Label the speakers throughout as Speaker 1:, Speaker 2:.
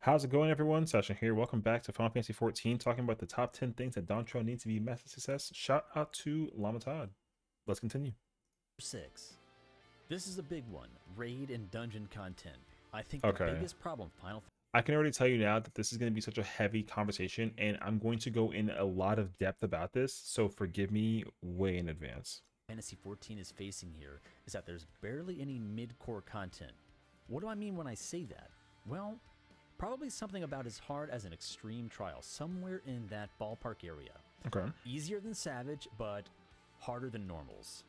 Speaker 1: How's it going, everyone? Session here. Welcome back to Final Fantasy XIV, talking about the top 10 things that Dawntrail needs to be a massive success. Shout out to Lama Todd. Let's continue.
Speaker 2: 6. This is a big one, raid and dungeon content. I think the
Speaker 1: Okay.
Speaker 2: biggest problem Final
Speaker 1: I can already tell you now that this is going to be such a heavy conversation, and I'm going to go in a lot of depth about this, so forgive me way in advance.
Speaker 2: Fantasy XIV is facing here is that there's barely any mid-core content. What do I mean when I say that? Well, probably something about as hard as an extreme trial, somewhere in that ballpark area.
Speaker 1: Okay.
Speaker 2: Easier than Savage, but harder than normals.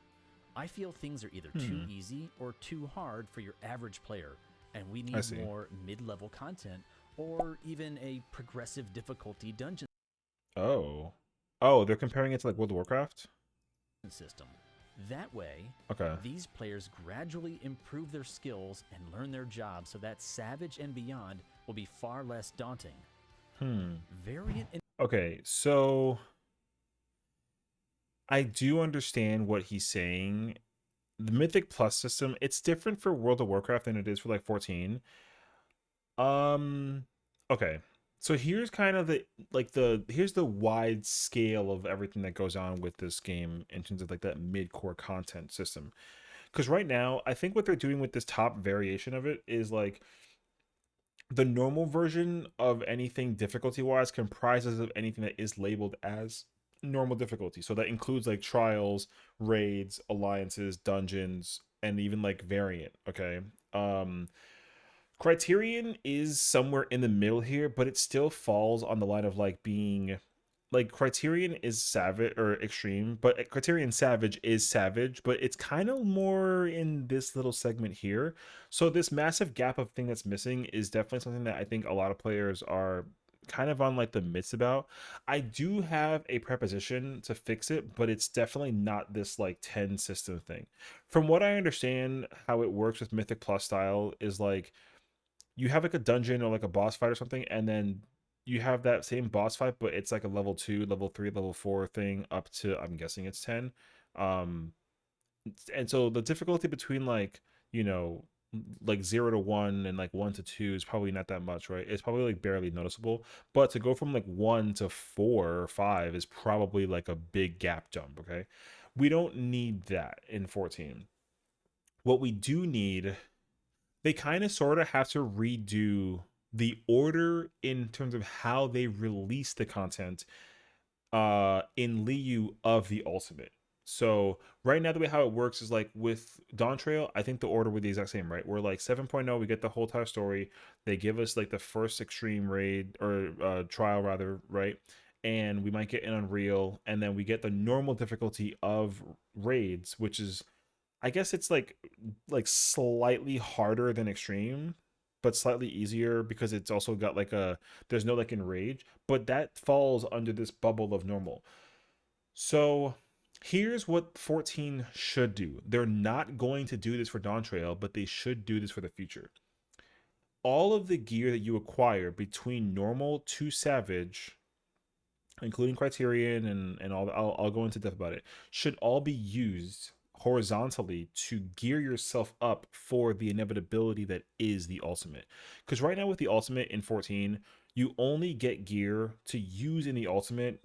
Speaker 2: I feel things are either too
Speaker 1: Hmm.
Speaker 2: easy or too hard for your average player, and we
Speaker 1: I
Speaker 2: need
Speaker 1: see.
Speaker 2: more mid-level content or even a progressive difficulty dungeon
Speaker 1: Oh. Oh, they're comparing it to like World of Warcraft?
Speaker 2: system. That way,
Speaker 1: Okay.
Speaker 2: these players gradually improve their skills and learn their jobs so that Savage and beyond will be far less daunting.
Speaker 1: Hmm.
Speaker 2: Variant and
Speaker 1: Okay, so I do understand what he's saying. The Mythic Plus system, it's different for World of Warcraft than it is for like 14. Um okay. So here's kind of here's the wide scale of everything that goes on with this game in terms of like that mid-core content system. Cuz right now, I think what they're doing with this top variation of it is like the normal version of anything difficulty wise comprises of anything that is labeled as normal difficulty. So that includes like trials, raids, alliances, dungeons, and even like variant. Okay. Criterion is somewhere in the middle here, but it still falls on the line of like being like Criterion is savage or extreme, but Criterion Savage is savage, but it's kind of more in this little segment here. So this massive gap of thing that's missing is definitely something that I think a lot of players are kind of on like the midst about. I do have a preposition to fix it, but it's definitely not this like 10 system thing. From what I understand, how it works with Mythic Plus style is like you have like a dungeon or like a boss fight or something, and then you have that same boss fight, but it's like a level 2, level 3, level 4 thing up to, I'm guessing it's 10. Um and so the difficulty between like, you know, like 0 to 1 and like 1 to 2 is probably not that much, right? It's probably like barely noticeable. But to go from like 1 to 4 or 5 is probably like a big gap jump, okay? We don't need that in 14. What we do need, they kind of sort of have to redo the order in terms of how they release the content in Liu of the ultimate. So right now the way how it works is like with Dawntrail, I think the order would be the exact same, right? We're like 7.0, we get the whole entire story. They give us like the first extreme raid or trial rather, right? And we might get an Unreal, and then we get the normal difficulty of raids, which is, I guess it's like slightly harder than extreme, but slightly easier because it's also got like a, there's no like enrage, but that falls under this bubble of normal. So here's what 14 should do. They're not going to do this for Dawntrail, but they should do this for the future. All of the gear that you acquire between normal to savage, including criterion and all, I'll go into depth about it, should all be used horizontally to gear yourself up for the inevitability that is the ultimate. Because right now with the ultimate in 14, you only get gear to use in the ultimate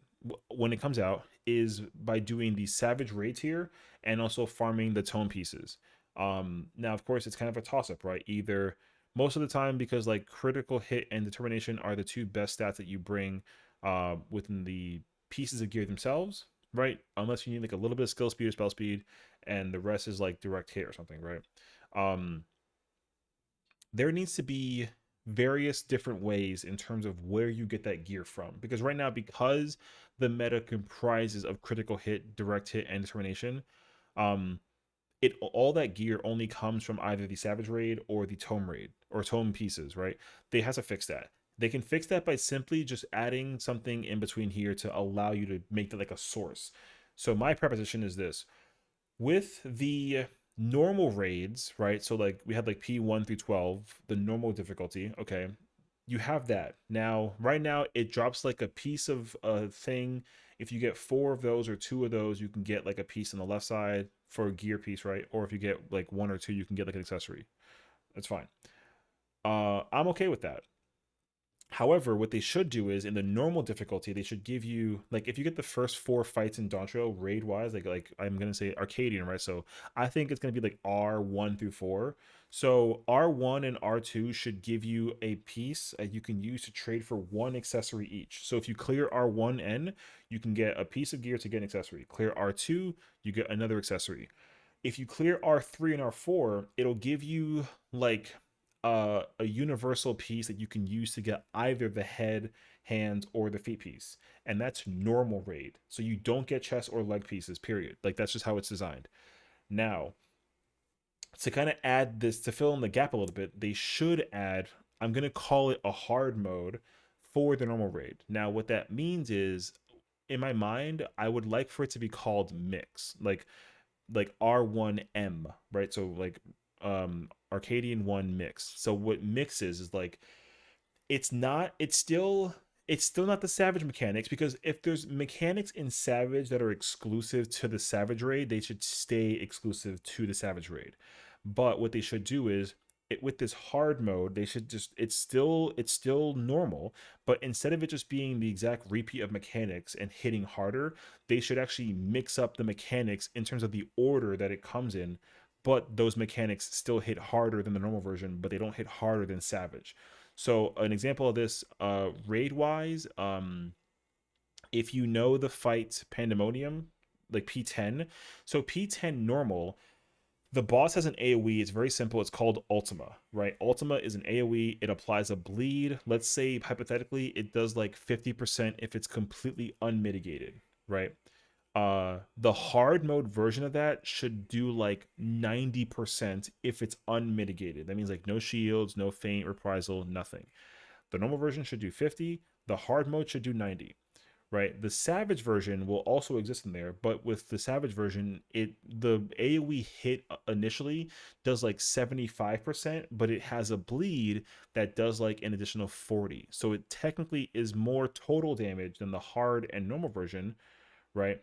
Speaker 1: when it comes out is by doing the savage raids here and also farming the tome pieces. Now of course it's kind of a toss up, right? Either most of the time, because like critical hit and determination are the two best stats that you bring within the pieces of gear themselves, right? Unless you need like a little bit of skill speed or spell speed, and the rest is like direct hit or something, right? Um, there needs to be various different ways in terms of where you get that gear from, because right now, because the meta comprises of critical hit, direct hit, and determination, um, it all that gear only comes from either the Savage Raid or the Tome Raid or Tome pieces, right? They have to fix that. They can fix that by simply just adding something in between here to allow you to make that like a source. So my proposition is this: with the normal raids, right? So like we had like P1 through 12, the normal difficulty, okay? You have that. Now, right now it drops like a piece of a thing. If you get 4 of those or 2 of those, you can get like a piece on the left side for a gear piece, right? Or if you get like 1 or 2, you can get like an accessory. That's fine. I'm okay with that. However, what they should do is in the normal difficulty, they should give you like if you get the first four fights in Dawntrail raid wise, like I'm gonna say Arcadian, right? So I think it's gonna be like R1 through 4. So R1 and R2 should give you a piece you can use to trade for one accessory each. So if you clear R1N, you can get a piece of gear to get an accessory. Clear R2, you get another accessory. If you clear R3 and R4, it'll give you like a universal piece that you can use to get either the head, hands, or the feet piece. And that's normal raid. So you don't get chest or leg pieces, period. Like that's just how it's designed. Now, to kind of add this to fill in the gap a little bit, they should add, I'm going to call it a hard mode for the normal raid. Now, what that means is in my mind, I would like for it to be called mix. Like R1M, right? So like Arcadian 1 mix. So what mix is like it's still not the Savage mechanics, because if there's mechanics in Savage that are exclusive to the Savage raid, they should stay exclusive to the Savage raid. But what they should do is with this hard mode, they should just it's still normal, but instead of it just being the exact repeat of mechanics and hitting harder, they should actually mix up the mechanics in terms of the order that it comes in, but those mechanics still hit harder than the normal version, but they don't hit harder than Savage. So an example of this, raid wise, if you know the fight Pandemonium, like P10, so P10 normal, the boss has an AoE. It's very simple. It's called Ultima, right? Ultima is an AoE. It applies a bleed. Let's say hypothetically, it does like 50% if it's completely unmitigated, right? The hard mode version of that should do like 90% if it's unmitigated. That means like no shields, no feint, reprisal, nothing. The normal version should do 50. The hard mode should do 90, right? The Savage version will also exist in there, but with the Savage version, the AoE hit initially does like 75%, but it has a bleed that does like an additional 40. So it technically is more total damage than the hard and normal version, right?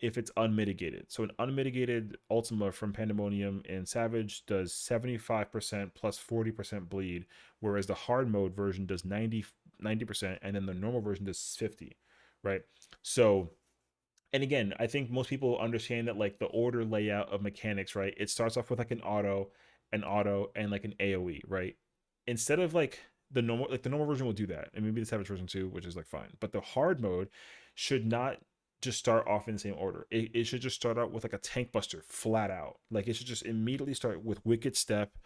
Speaker 1: If it's unmitigated. So an unmitigated Ultima from Pandemonium and Savage does 75% plus 40% bleed, whereas the hard mode version does 90%, and then the normal version does 50, right? So, and again, I think most people understand that like the order layout of mechanics, right? It starts off with like an auto, and like an AoE, right? Instead of like the normal version will do that, and maybe the Savage version too, which is like fine. But the hard mode should not just start off in the same order. It should just start out with like a tank buster flat out. Like it should just immediately start with Wicked Step,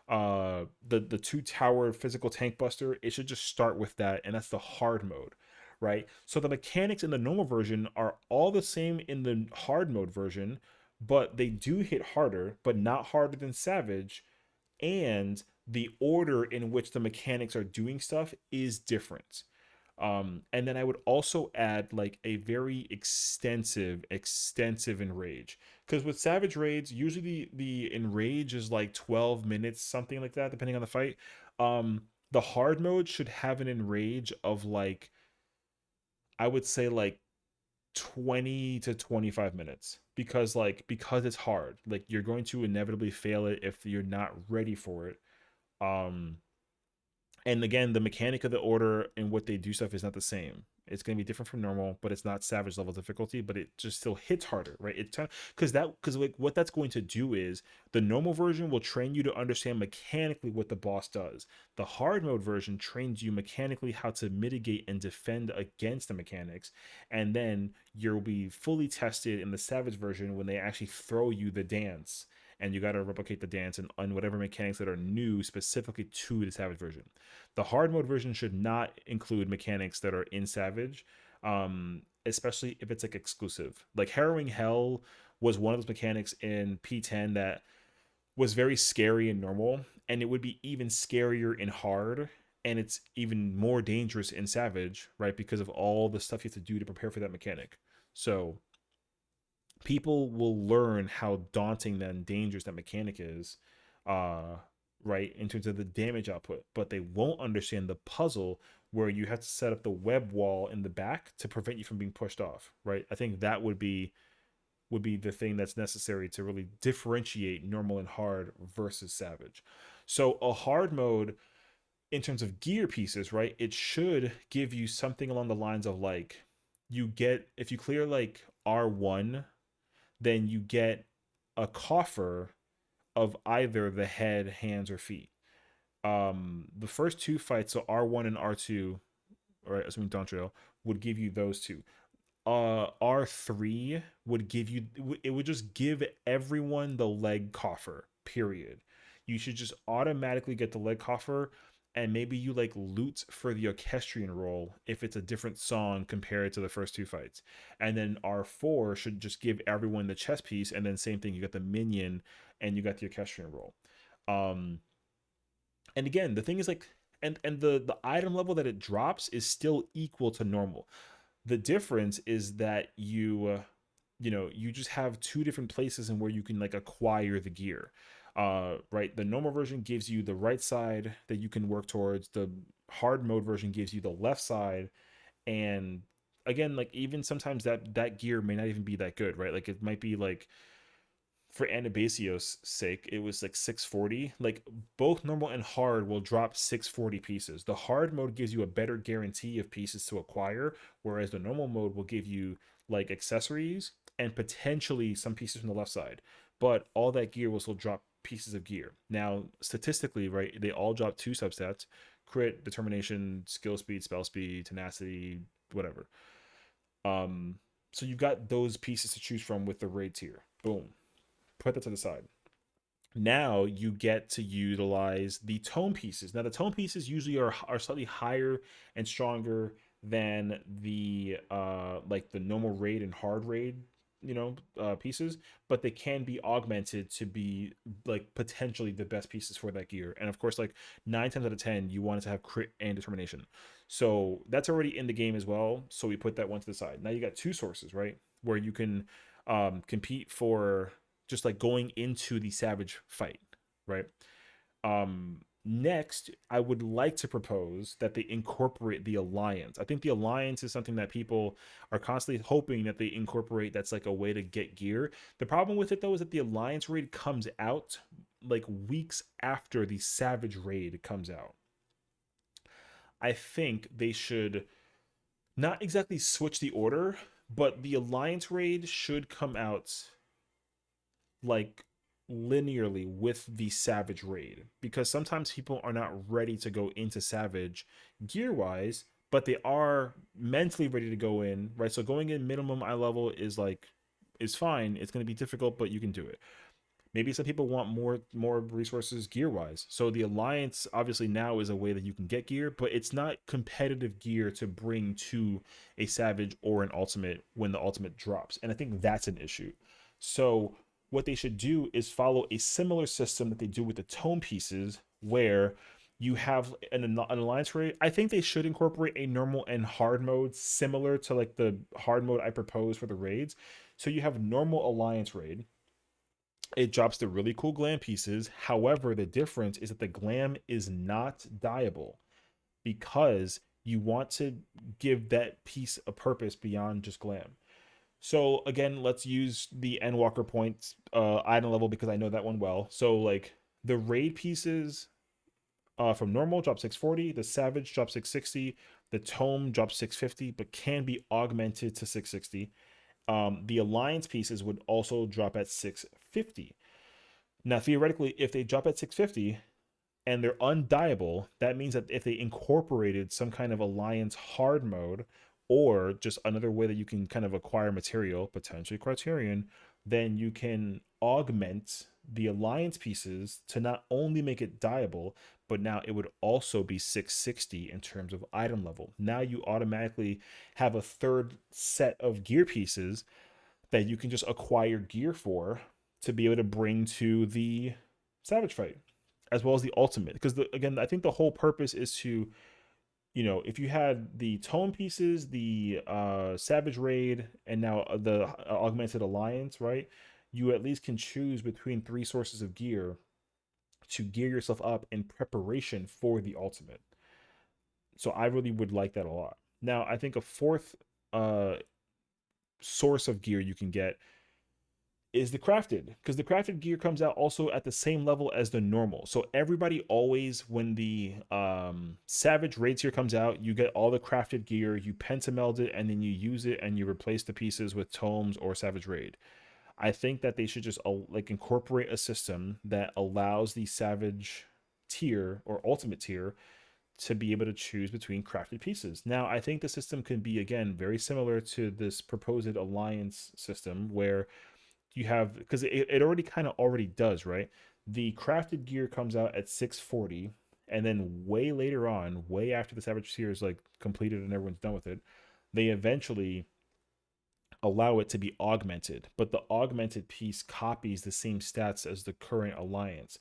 Speaker 1: the two tower physical tank buster. It should just start with that, and that's the hard mode, right? So the mechanics in the normal version are all the same in the hard mode version, but they do hit harder, but not harder than Savage, and the order in which the mechanics are doing stuff is different. And then I would also add like a very extensive enrage, because with Savage raids, usually the enrage is like 12 minutes, something like that, depending on the fight. The hard mode should have an enrage of like, I would say like 20 to 25 minutes, because it's hard. Like you're going to inevitably fail it if you're not ready for it. Um, and again, the mechanic of the order and what they do stuff is not the same. It's going to be different from normal, but it's not Savage level difficulty, but it just still hits harder, right? Because like what that's going to do is the normal version will train you to understand mechanically what the boss does. The hard mode version trains you mechanically how to mitigate and defend against the mechanics, and then you'll be fully tested in the Savage version when they actually throw you the dance, and you got to replicate the dance and on whatever mechanics that are new specifically to the Savage version. The hard mode version should not include mechanics that are in Savage, especially if it's like exclusive. Like Harrowing Hell was one of those mechanics in P10 that was very scary in normal, and it would be even scarier in hard, and it's even more dangerous in Savage, right? Because of all the stuff you have to do to prepare for that mechanic. So people will learn how daunting and dangerous that mechanic is, uh right, in terms of the damage output, but they won't understand the puzzle where you have to set up the web wall in the back to prevent you from being pushed off, right? I think that would be the thing that's necessary to really differentiate normal and hard versus Savage. So a hard mode, in terms of gear pieces, right, it should give you something along the lines of like, you get, if you clear like R1, then you get a coffer of either the head, hands, or feet. The first two fights, so R1 and R2, right, assuming Dawntrail, would give you those two. R3 would give you, it would just give everyone the leg coffer, period. You should just automatically get the leg coffer, and maybe you like loot for the orchestrion role if it's a different song compared to the first two fights. And then R4 should just give everyone the chest piece, and then same thing, you got the minion and you got the orchestrion role. Um and again, the thing is like, and the item level that it drops is still equal to normal. The difference is that you know, you just have two different places in where you can like acquire the gear. Right, the normal version gives you the right side that you can work towards. The hard mode version gives you the left side. And again, like, even sometimes that gear may not even be that good, right? Like, it might be like, for Anabasio's sake, it was like 640. Like, both normal and hard will drop 640 pieces. The hard mode gives you a better guarantee of pieces to acquire, whereas the normal mode will give you like accessories and potentially some pieces from the left side. But all that gear will still drop pieces of gear. Now, statistically, right, they all drop two substats: crit, determination, skill speed, spell speed, tenacity, whatever. Um, so you've got those pieces to choose from with the raid tier. Boom, put that to the side. Now you get to utilize the tome pieces. Now the tome pieces usually are slightly higher and stronger than the like the normal raid and hard raid, pieces, but they can be augmented to be like potentially the best pieces for that gear. And of course, like, 9 times out of 10, you want it to have crit and determination. So that's already in the game as well. So we put that one to the side. Now you got two sources, right? Where you can compete for just like going into the savage fight, right? Next, I would like to propose that they incorporate the alliance. I think the alliance is something that people are constantly hoping that they incorporate. That's like a way to get gear. The problem with it though is that the alliance raid comes out like weeks after the savage raid comes out. I think they should not exactly switch the order, but the alliance raid should come out like linearly with the savage raid, because sometimes people are not ready to go into savage gear wise, but they are mentally ready to go in, right? So going in minimum eye level is like, is fine. It's going to be difficult, but you can do it. Maybe some people want more resources gear wise, so the alliance obviously now is a way that you can get gear, but it's not competitive gear to bring to a savage or an ultimate when the ultimate drops, and I think that's an issue. So what they should do is follow a similar system that they do with the tome pieces, where you have an alliance raid. I think they should incorporate a normal and hard mode similar to like the hard mode I proposed for the raids. So you have normal alliance raid, it drops the really cool glam pieces. However, the difference is that the glam is not dyeable, because you want to give that piece a purpose beyond just glam. So again, let's use the Endwalker points item level, because I know that one well. So like, the raid pieces from normal drop 640, the savage drop 660, the tome drop 650, but can be augmented to 660. The alliance pieces would also drop at 650. Now, theoretically, if they drop at 650 and they're undieable, that means that if they incorporated some kind of alliance hard mode, or just another way that you can kind of acquire material, potentially criterion, then you can augment the alliance pieces to not only make it dieable, but now it would also be 660 in terms of item level. Now you automatically have a third set of gear pieces that you can just acquire gear for, to be able to bring to the savage fight, as well as the ultimate. Because again, I think the whole purpose is to, if you had the tome pieces, the savage raid, and now the augmented alliance, right, you at least can choose between three sources of gear to gear yourself up in preparation for the ultimate. So I really would like that a lot. Now, I think a fourth uh source of gear you can get is the crafted, because the crafted gear comes out also at the same level as the normal. So everybody always, when the savage raid tier comes out, you get all the crafted gear, you pentameld it, and then you use it and you replace the pieces with tomes or savage raid. I think that they should just like incorporate a system that allows the savage tier or ultimate tier to be able to choose between crafted pieces. Now, I think the system can be, again, very similar to this proposed alliance system where you have, because it already kind of already does, right? The crafted gear comes out at 640, and then way later on, way after the Savage Tier is like completed and everyone's done with it, they eventually allow it to be augmented, but the augmented piece copies the same stats as the current alliance.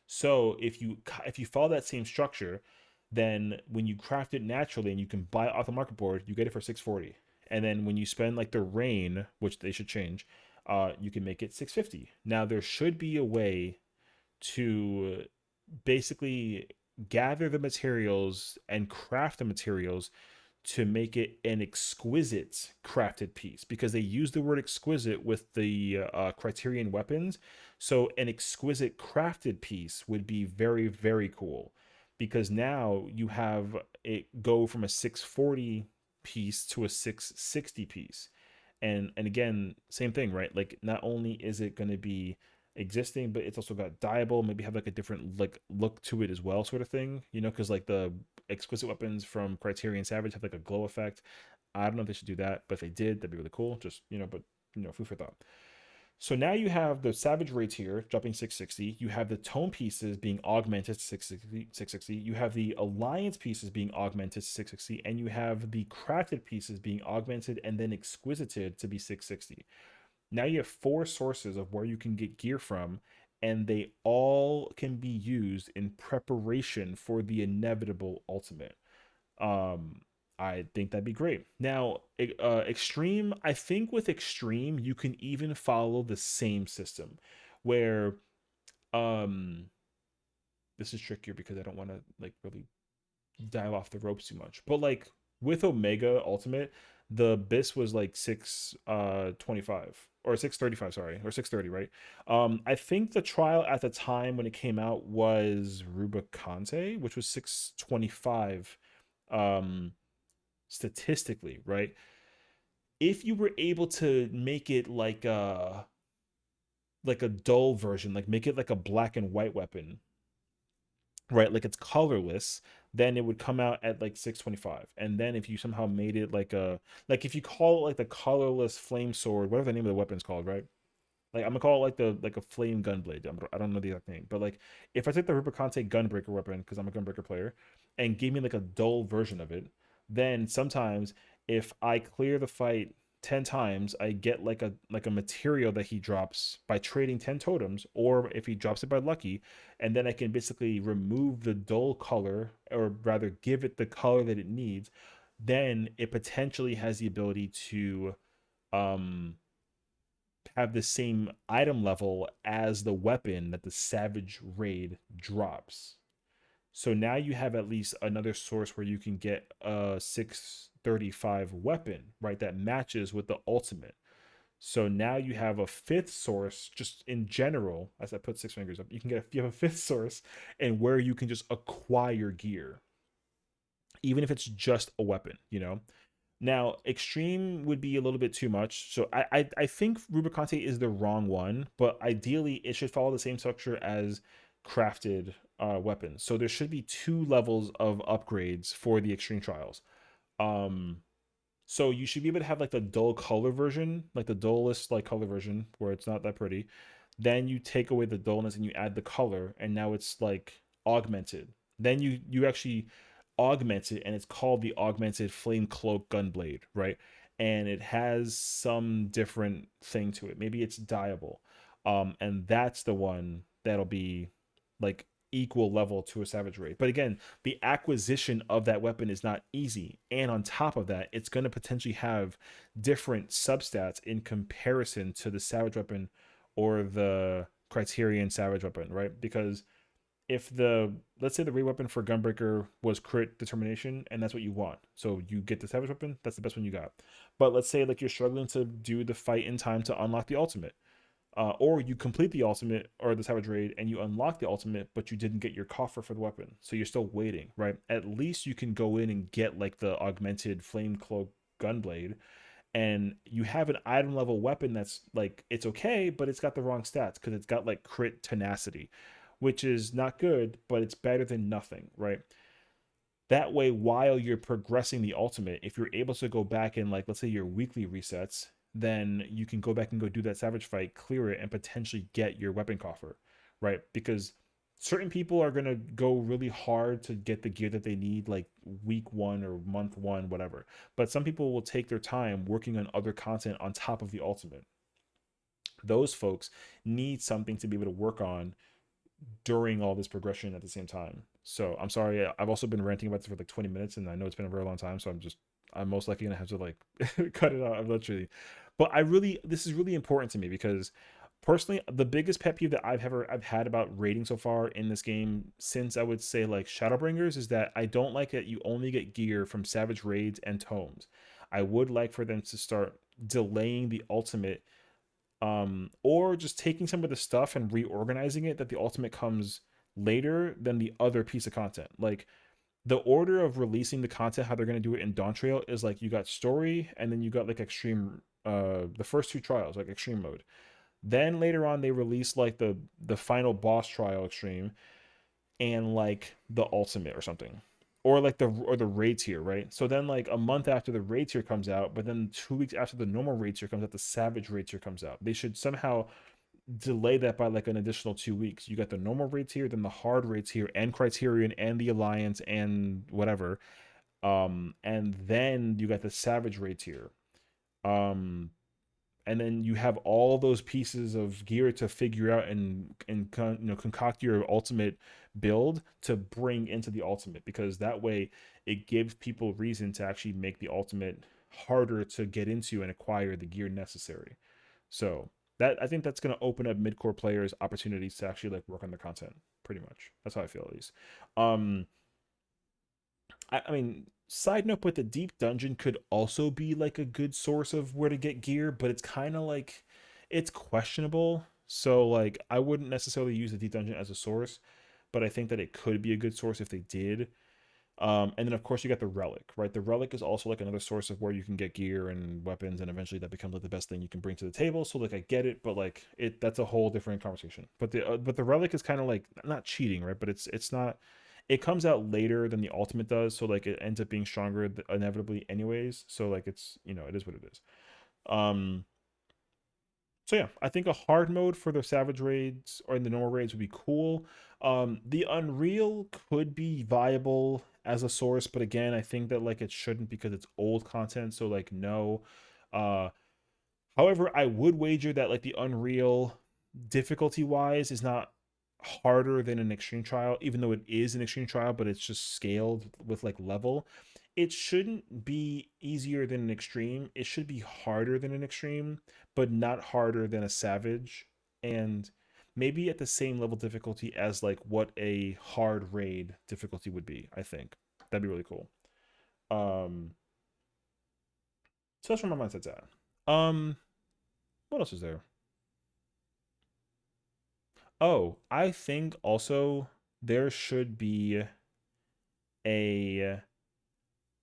Speaker 1: So if you follow that same structure, then when you craft it naturally and you can buy it off the market board, you get it for 640. And then when you spend like the rain, which they should change, you can make it 650. Now there should be a way to basically gather the materials and craft the materials to make it an exquisite crafted piece, because they use the word exquisite with the criterion weapons. So an exquisite crafted piece would be very, very cool, because now you have it go from a 640 piece to a 660 piece. And again, same thing, right? Like, not only is it going to be existing, but it's also got dyeable, maybe have like a different like look to it as well, sort of thing, because like the exquisite weapons from Criterion Savage have like a glow effect. I don't know if they should do that, but if they did, that'd be really cool. Just, but food for thought. So now you have the Savage Raid here dropping 660. You have the tome pieces being augmented to 660. You have the Alliance pieces being augmented to 660. And you have the crafted pieces being augmented and then exquisited to be 660. Now you have four sources of where you can get gear from, and they all can be used in preparation for the inevitable ultimate. Um, I think that'd be great. Now, Extreme, I think with Extreme, you can even follow the same system where um this is trickier because I don't want to like really dive off the ropes too much. But like with Omega Ultimate, the BIS was like 625 or 635, sorry, or 630, right? I think the trial at the time when it came out was Rubicante, which was 625 statistically, right? If you were able to make it like a dull version, like make it like a black and white weapon, right? Like it's colorless, then it would come out at like 625. And then if you somehow made it like if you call it like the colorless flame sword, whatever the name of the weapon's called, right? Like I'm gonna call it like a flame gunblade. I don't know the exact name, but like if I take the Rubicante gunbreaker weapon, because I'm a gunbreaker player, and give me like a dull version of it, then sometimes if I clear the fight 10 times, I get like a material that he drops by trading 10 totems, or if he drops it by lucky, and then I can basically remove the dull color, or rather give it the color that it needs. Then it potentially has the ability to um have the same item level as the weapon that the Savage Raid drops. So now you have at least another source where you can get a 635 weapon, right? That matches with the ultimate. So now you have a fifth source, just in general, as I put six fingers up, you have a fifth source and where you can just acquire gear, even if it's just a weapon. Now, extreme would be a little bit too much. So I think Rubicante is the wrong one, but ideally it should follow the same structure as crafted weapons. So there should be two levels of upgrades for the extreme trials. Um, so you should be able to have like the dull color version, like the dullest like color version where it's not that pretty. Then you take away the dullness and you add the color, and now it's like augmented. Then you actually augment it, and it's called the augmented flame cloak gunblade, right? And it has some different thing to it. Maybe it's dyeable. And that's the one that'll be like equal level to a savage raid. But again, the acquisition of that weapon is not easy. And on top of that, it's going to potentially have different substats in comparison to the savage weapon or the criterion savage weapon, right? Because if let's say the raid weapon for gunbreaker was crit determination, and that's what you want, so you get the savage weapon, that's the best one you got. But let's say like you're struggling to do the fight in time to unlock the ultimate, or you complete the ultimate or the Savage Raid and you unlock the ultimate, but you didn't get your coffer for the weapon, so you're still waiting, right? At least you can go in and get like the augmented flame cloak gunblade, and you have an item level weapon that's like it's okay, but it's got the wrong stats because it's got like crit tenacity, which is not good, but it's better than nothing, right? That way, while you're progressing the ultimate, if you're able to go back and, like, let's say your weekly resets, then you can go back and go do that savage fight, clear it, and potentially get your weapon coffer, right? Because certain people are gonna go really hard to get the gear that they need, like week one or month one, whatever. But some people will take their time working on other content on top of the ultimate. Those folks need something to be able to work on during all this progression at the same time. So I'm sorry, I've also been ranting about this for like 20 minutes, and I know it's been a very long time, so I'm most likely gonna have to like cut it out literally. But this is really important to me because personally, the biggest pet peeve that I've had about rating so far in this game since I would say like Shadowbringers is that I don't like that you only get gear from Savage Raids and Tomes. I would like for them to start delaying the ultimate, or just taking some of the stuff and reorganizing it that the ultimate comes later than the other piece of content. Like the order of releasing the content, how they're going to do it in Dawntrail is like you got story and then you got like extreme, the first two trials, like extreme mode. Then later on they release like the final boss trial extreme and like the ultimate or something. Or like the raid tier, right? So then like a month after the raid tier comes out, but then 2 weeks after the normal raid tier comes out, the savage raid tier comes out. They should somehow delay that by like an additional 2 weeks. You got the normal raid tier, then the hard raid tier, and Criterion, and the Alliance, and whatever. And then you got the savage raid tier. Um, and then you have all those pieces of gear to figure out and concoct your ultimate build to bring into the ultimate, because that way it gives people reason to actually make the ultimate harder to get into and acquire the gear necessary. So that, I think that's going to open up mid-core players opportunities to actually like work on the content. Pretty much, that's how I feel, at least. um I mean, side note, but the deep dungeon could also be like a good source of where to get gear, but it's kind of like it's questionable. So like I wouldn't necessarily use the deep dungeon as a source, but I think that it could be a good source if they did. And then of course you got the relic, right? The relic is also like another source of where you can get gear and weapons, and eventually that becomes like the best thing you can bring to the table. So like I get it, but like that's a whole different conversation. But the relic is kind of like not cheating, right? But it's not. It comes out later than the ultimate does, so like it ends up being stronger inevitably, anyways. So like it's, it is what it is. Um, so yeah, I think a hard mode for the Savage raids or in the normal raids would be cool. The Unreal could be viable as a source, but again, I think that like it shouldn't because it's old content. So like no. Uh, However, I would wager that like the Unreal difficulty wise is not harder than an extreme trial, even though it is an extreme trial, but it's just scaled with like level. It shouldn't be easier than an extreme. It should be harder than an extreme, but not harder than a savage. And maybe at the same level difficulty as like what a hard raid difficulty would be, I think. That'd be really cool. Um so that's where my mindset's at. What else is there? Oh, I think also there should be a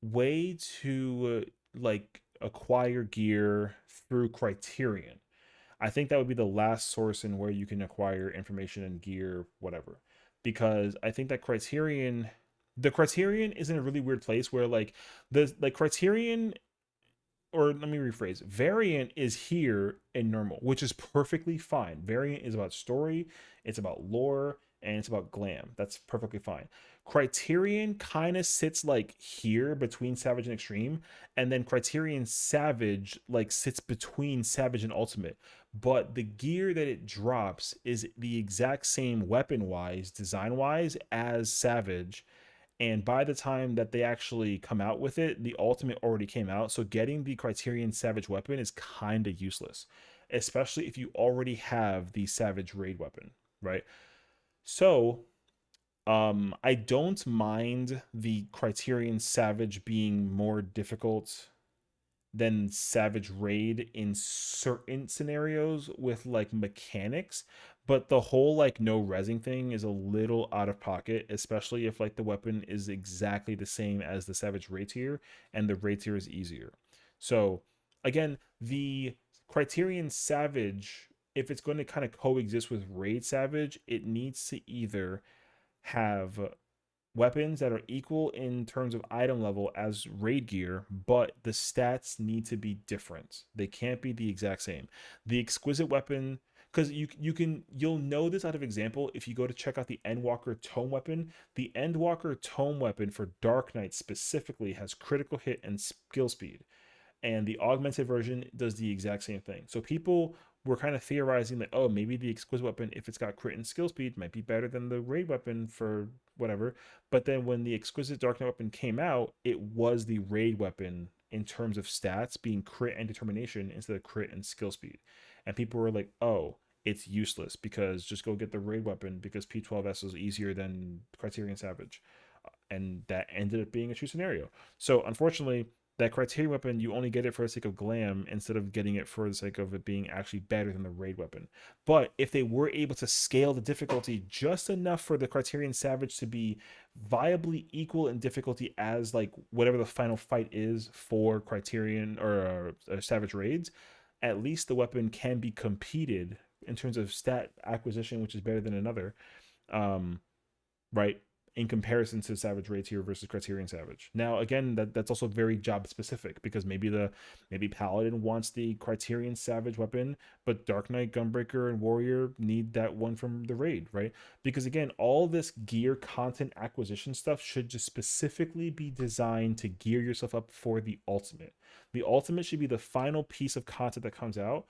Speaker 1: way to like acquire gear through Criterion. I think that would be the last source in where you can acquire information and gear, whatever. Because I think that the Criterion is in a really weird place where like the like Criterion, or let me rephrase, variant is here in normal, which is perfectly fine. Variant is about story, it's about lore, and it's about glam. That's perfectly fine. Criterion kind of sits like here between savage and extreme, and then Criterion savage like sits between savage and ultimate, but the gear that it drops is the exact same weapon wise, design wise, as savage. And by the time that they actually come out with it, the ultimate already came out. So getting the Criterion Savage weapon is kind of useless, especially if you already have the Savage raid weapon, right? So I don't mind the Criterion Savage being more difficult than Savage Raid in certain scenarios with like mechanics, but the whole like no resing thing is a little out of pocket, especially if like the weapon is exactly the same as the Savage Raid tier and the Raid tier is easier. So again, the Criterion Savage, if it's going to kind of coexist with Raid Savage, it needs to either have weapons that are equal in terms of item level as raid gear, but the stats need to be different. They can't be the exact same. The exquisite weapon, because you'll know this out of example if you go to check out the Endwalker tome weapon. The Endwalker tome weapon for Dark Knight specifically has critical hit and skill speed, and the augmented version does the exact same thing. So people were kind of theorizing that, oh, maybe the exquisite weapon, if it's got crit and skill speed, might be better than the raid weapon for whatever. But then when the exquisite dark knight weapon came out, it was the raid weapon in terms of stats being crit and determination instead of crit and skill speed. And people were like, oh, it's useless because just go get the raid weapon because P12S is easier than Criterion Savage. And that ended up being a true scenario. So unfortunately, that Criterion weapon, you only get it for the sake of glam instead of getting it for the sake of it being actually better than the raid weapon. But if they were able to scale the difficulty just enough for the Criterion Savage to be viably equal in difficulty as like whatever the final fight is for Criterion or Savage raids, at least the weapon can be competed in terms of stat acquisition, which is better than another. Um, right? In comparison to Savage Raid tier versus Criterion Savage. Now, again, that's also very job specific because maybe Paladin wants the Criterion Savage weapon, but Dark Knight, Gunbreaker, and Warrior need that one from the raid, right? Because again, all this gear content acquisition stuff should just specifically be designed to gear yourself up for the ultimate. The ultimate should be the final piece of content that comes out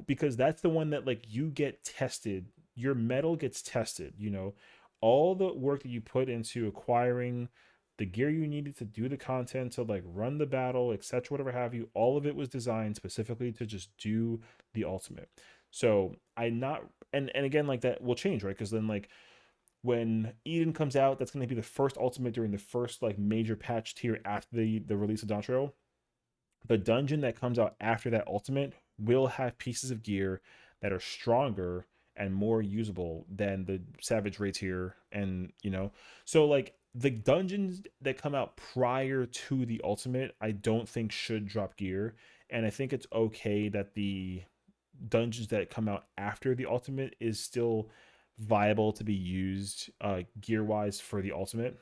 Speaker 1: because that's the one that like you get tested, your metal gets tested, all the work that you put into acquiring the gear you needed to do the content, to like run the battle, etc., whatever have you, all of it was designed specifically to just do the ultimate. So I not and again, like that will change, right? Because then like when Eden comes out, that's going to be the first ultimate during the first like major patch tier after the release of Dawntrail. The dungeon that comes out after that ultimate will have pieces of gear that are stronger and more usable than the Savage Raid tier. And so like the dungeons that come out prior to the ultimate, I don't think should drop gear. And I think it's okay that the dungeons that come out after the ultimate is still viable to be used gear wise for the ultimate,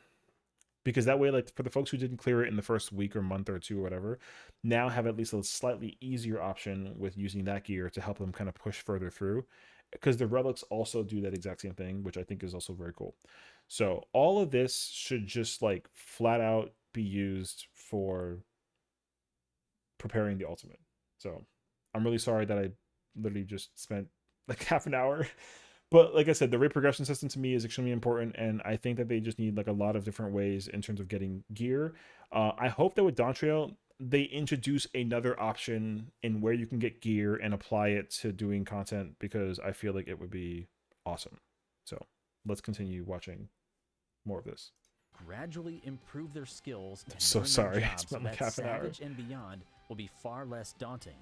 Speaker 1: because that way, like for the folks who didn't clear it in the first week or month or two or whatever, now have at least a slightly easier option with using that gear to help them kind of push further through, because the relics also do that exact same thing, which I think is also very cool. So all of this should just like flat out be used for preparing the ultimate. So I'm really sorry that I literally just spent like half an hour. But like I said, the rate progression system to me is extremely important, and I think that they just need like a lot of different ways in terms of getting gear. I hope that with Dawntrail they introduce another option in where you can get gear and apply it to doing content, because I feel like it would be awesome. So let's continue watching more of this.
Speaker 2: Gradually improve their skills and
Speaker 1: So
Speaker 2: learn
Speaker 1: sorry,
Speaker 2: their
Speaker 1: I
Speaker 2: jobs so
Speaker 1: spent like
Speaker 2: that
Speaker 1: half an hour.
Speaker 2: Savage and beyond will be far less daunting.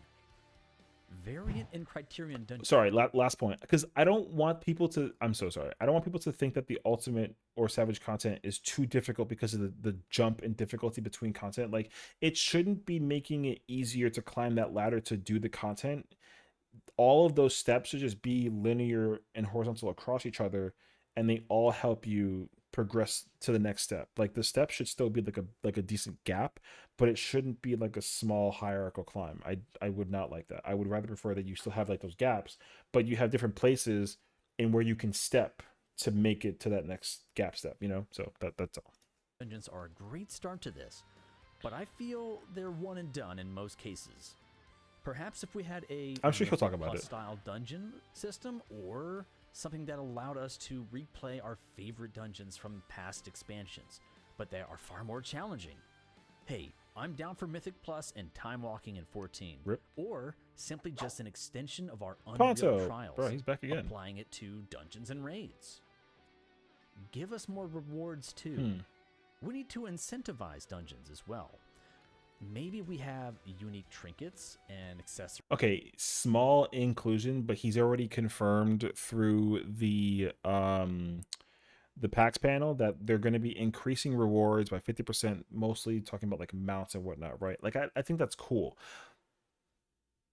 Speaker 2: Variant and Criterion Dungeon.
Speaker 1: Sorry, last point, because I don't want people to. I'm so sorry. I don't want people to think that the ultimate or Savage content is too difficult because of the jump in difficulty between content. Like, it shouldn't be making it easier to climb that ladder to do the content. All of those steps should just be linear and horizontal across each other, and they all help you progress to the next step. Like, the step should still be like a decent gap, but it shouldn't be like a small hierarchical climb. I would not like that. I would rather prefer that you still have like those gaps, but you have different places in where you can step to make it to that next gap step. So that's all.
Speaker 2: Dungeons are a great start to this, but I feel they're one and done in most cases. Perhaps if we had a
Speaker 1: I'm sure he'll talk about it.
Speaker 2: style dungeon system, or something that allowed us to replay our favorite dungeons from past expansions, but they are far more challenging. Hey, I'm down for Mythic Plus and Time Walking in 14.
Speaker 1: Rip.
Speaker 2: Or simply just an extension of our Unreal
Speaker 1: Ponto,
Speaker 2: Trials,
Speaker 1: bro, he's back again.
Speaker 2: applying it to dungeons and raids. Give us more rewards too. We need to incentivize dungeons as well. maybe we have unique trinkets and accessories.
Speaker 1: Okay, small inclusion, but he's already confirmed through the PAX panel that they're going to be increasing rewards by 50%, mostly talking about like mounts and whatnot, right? Like I think that's cool.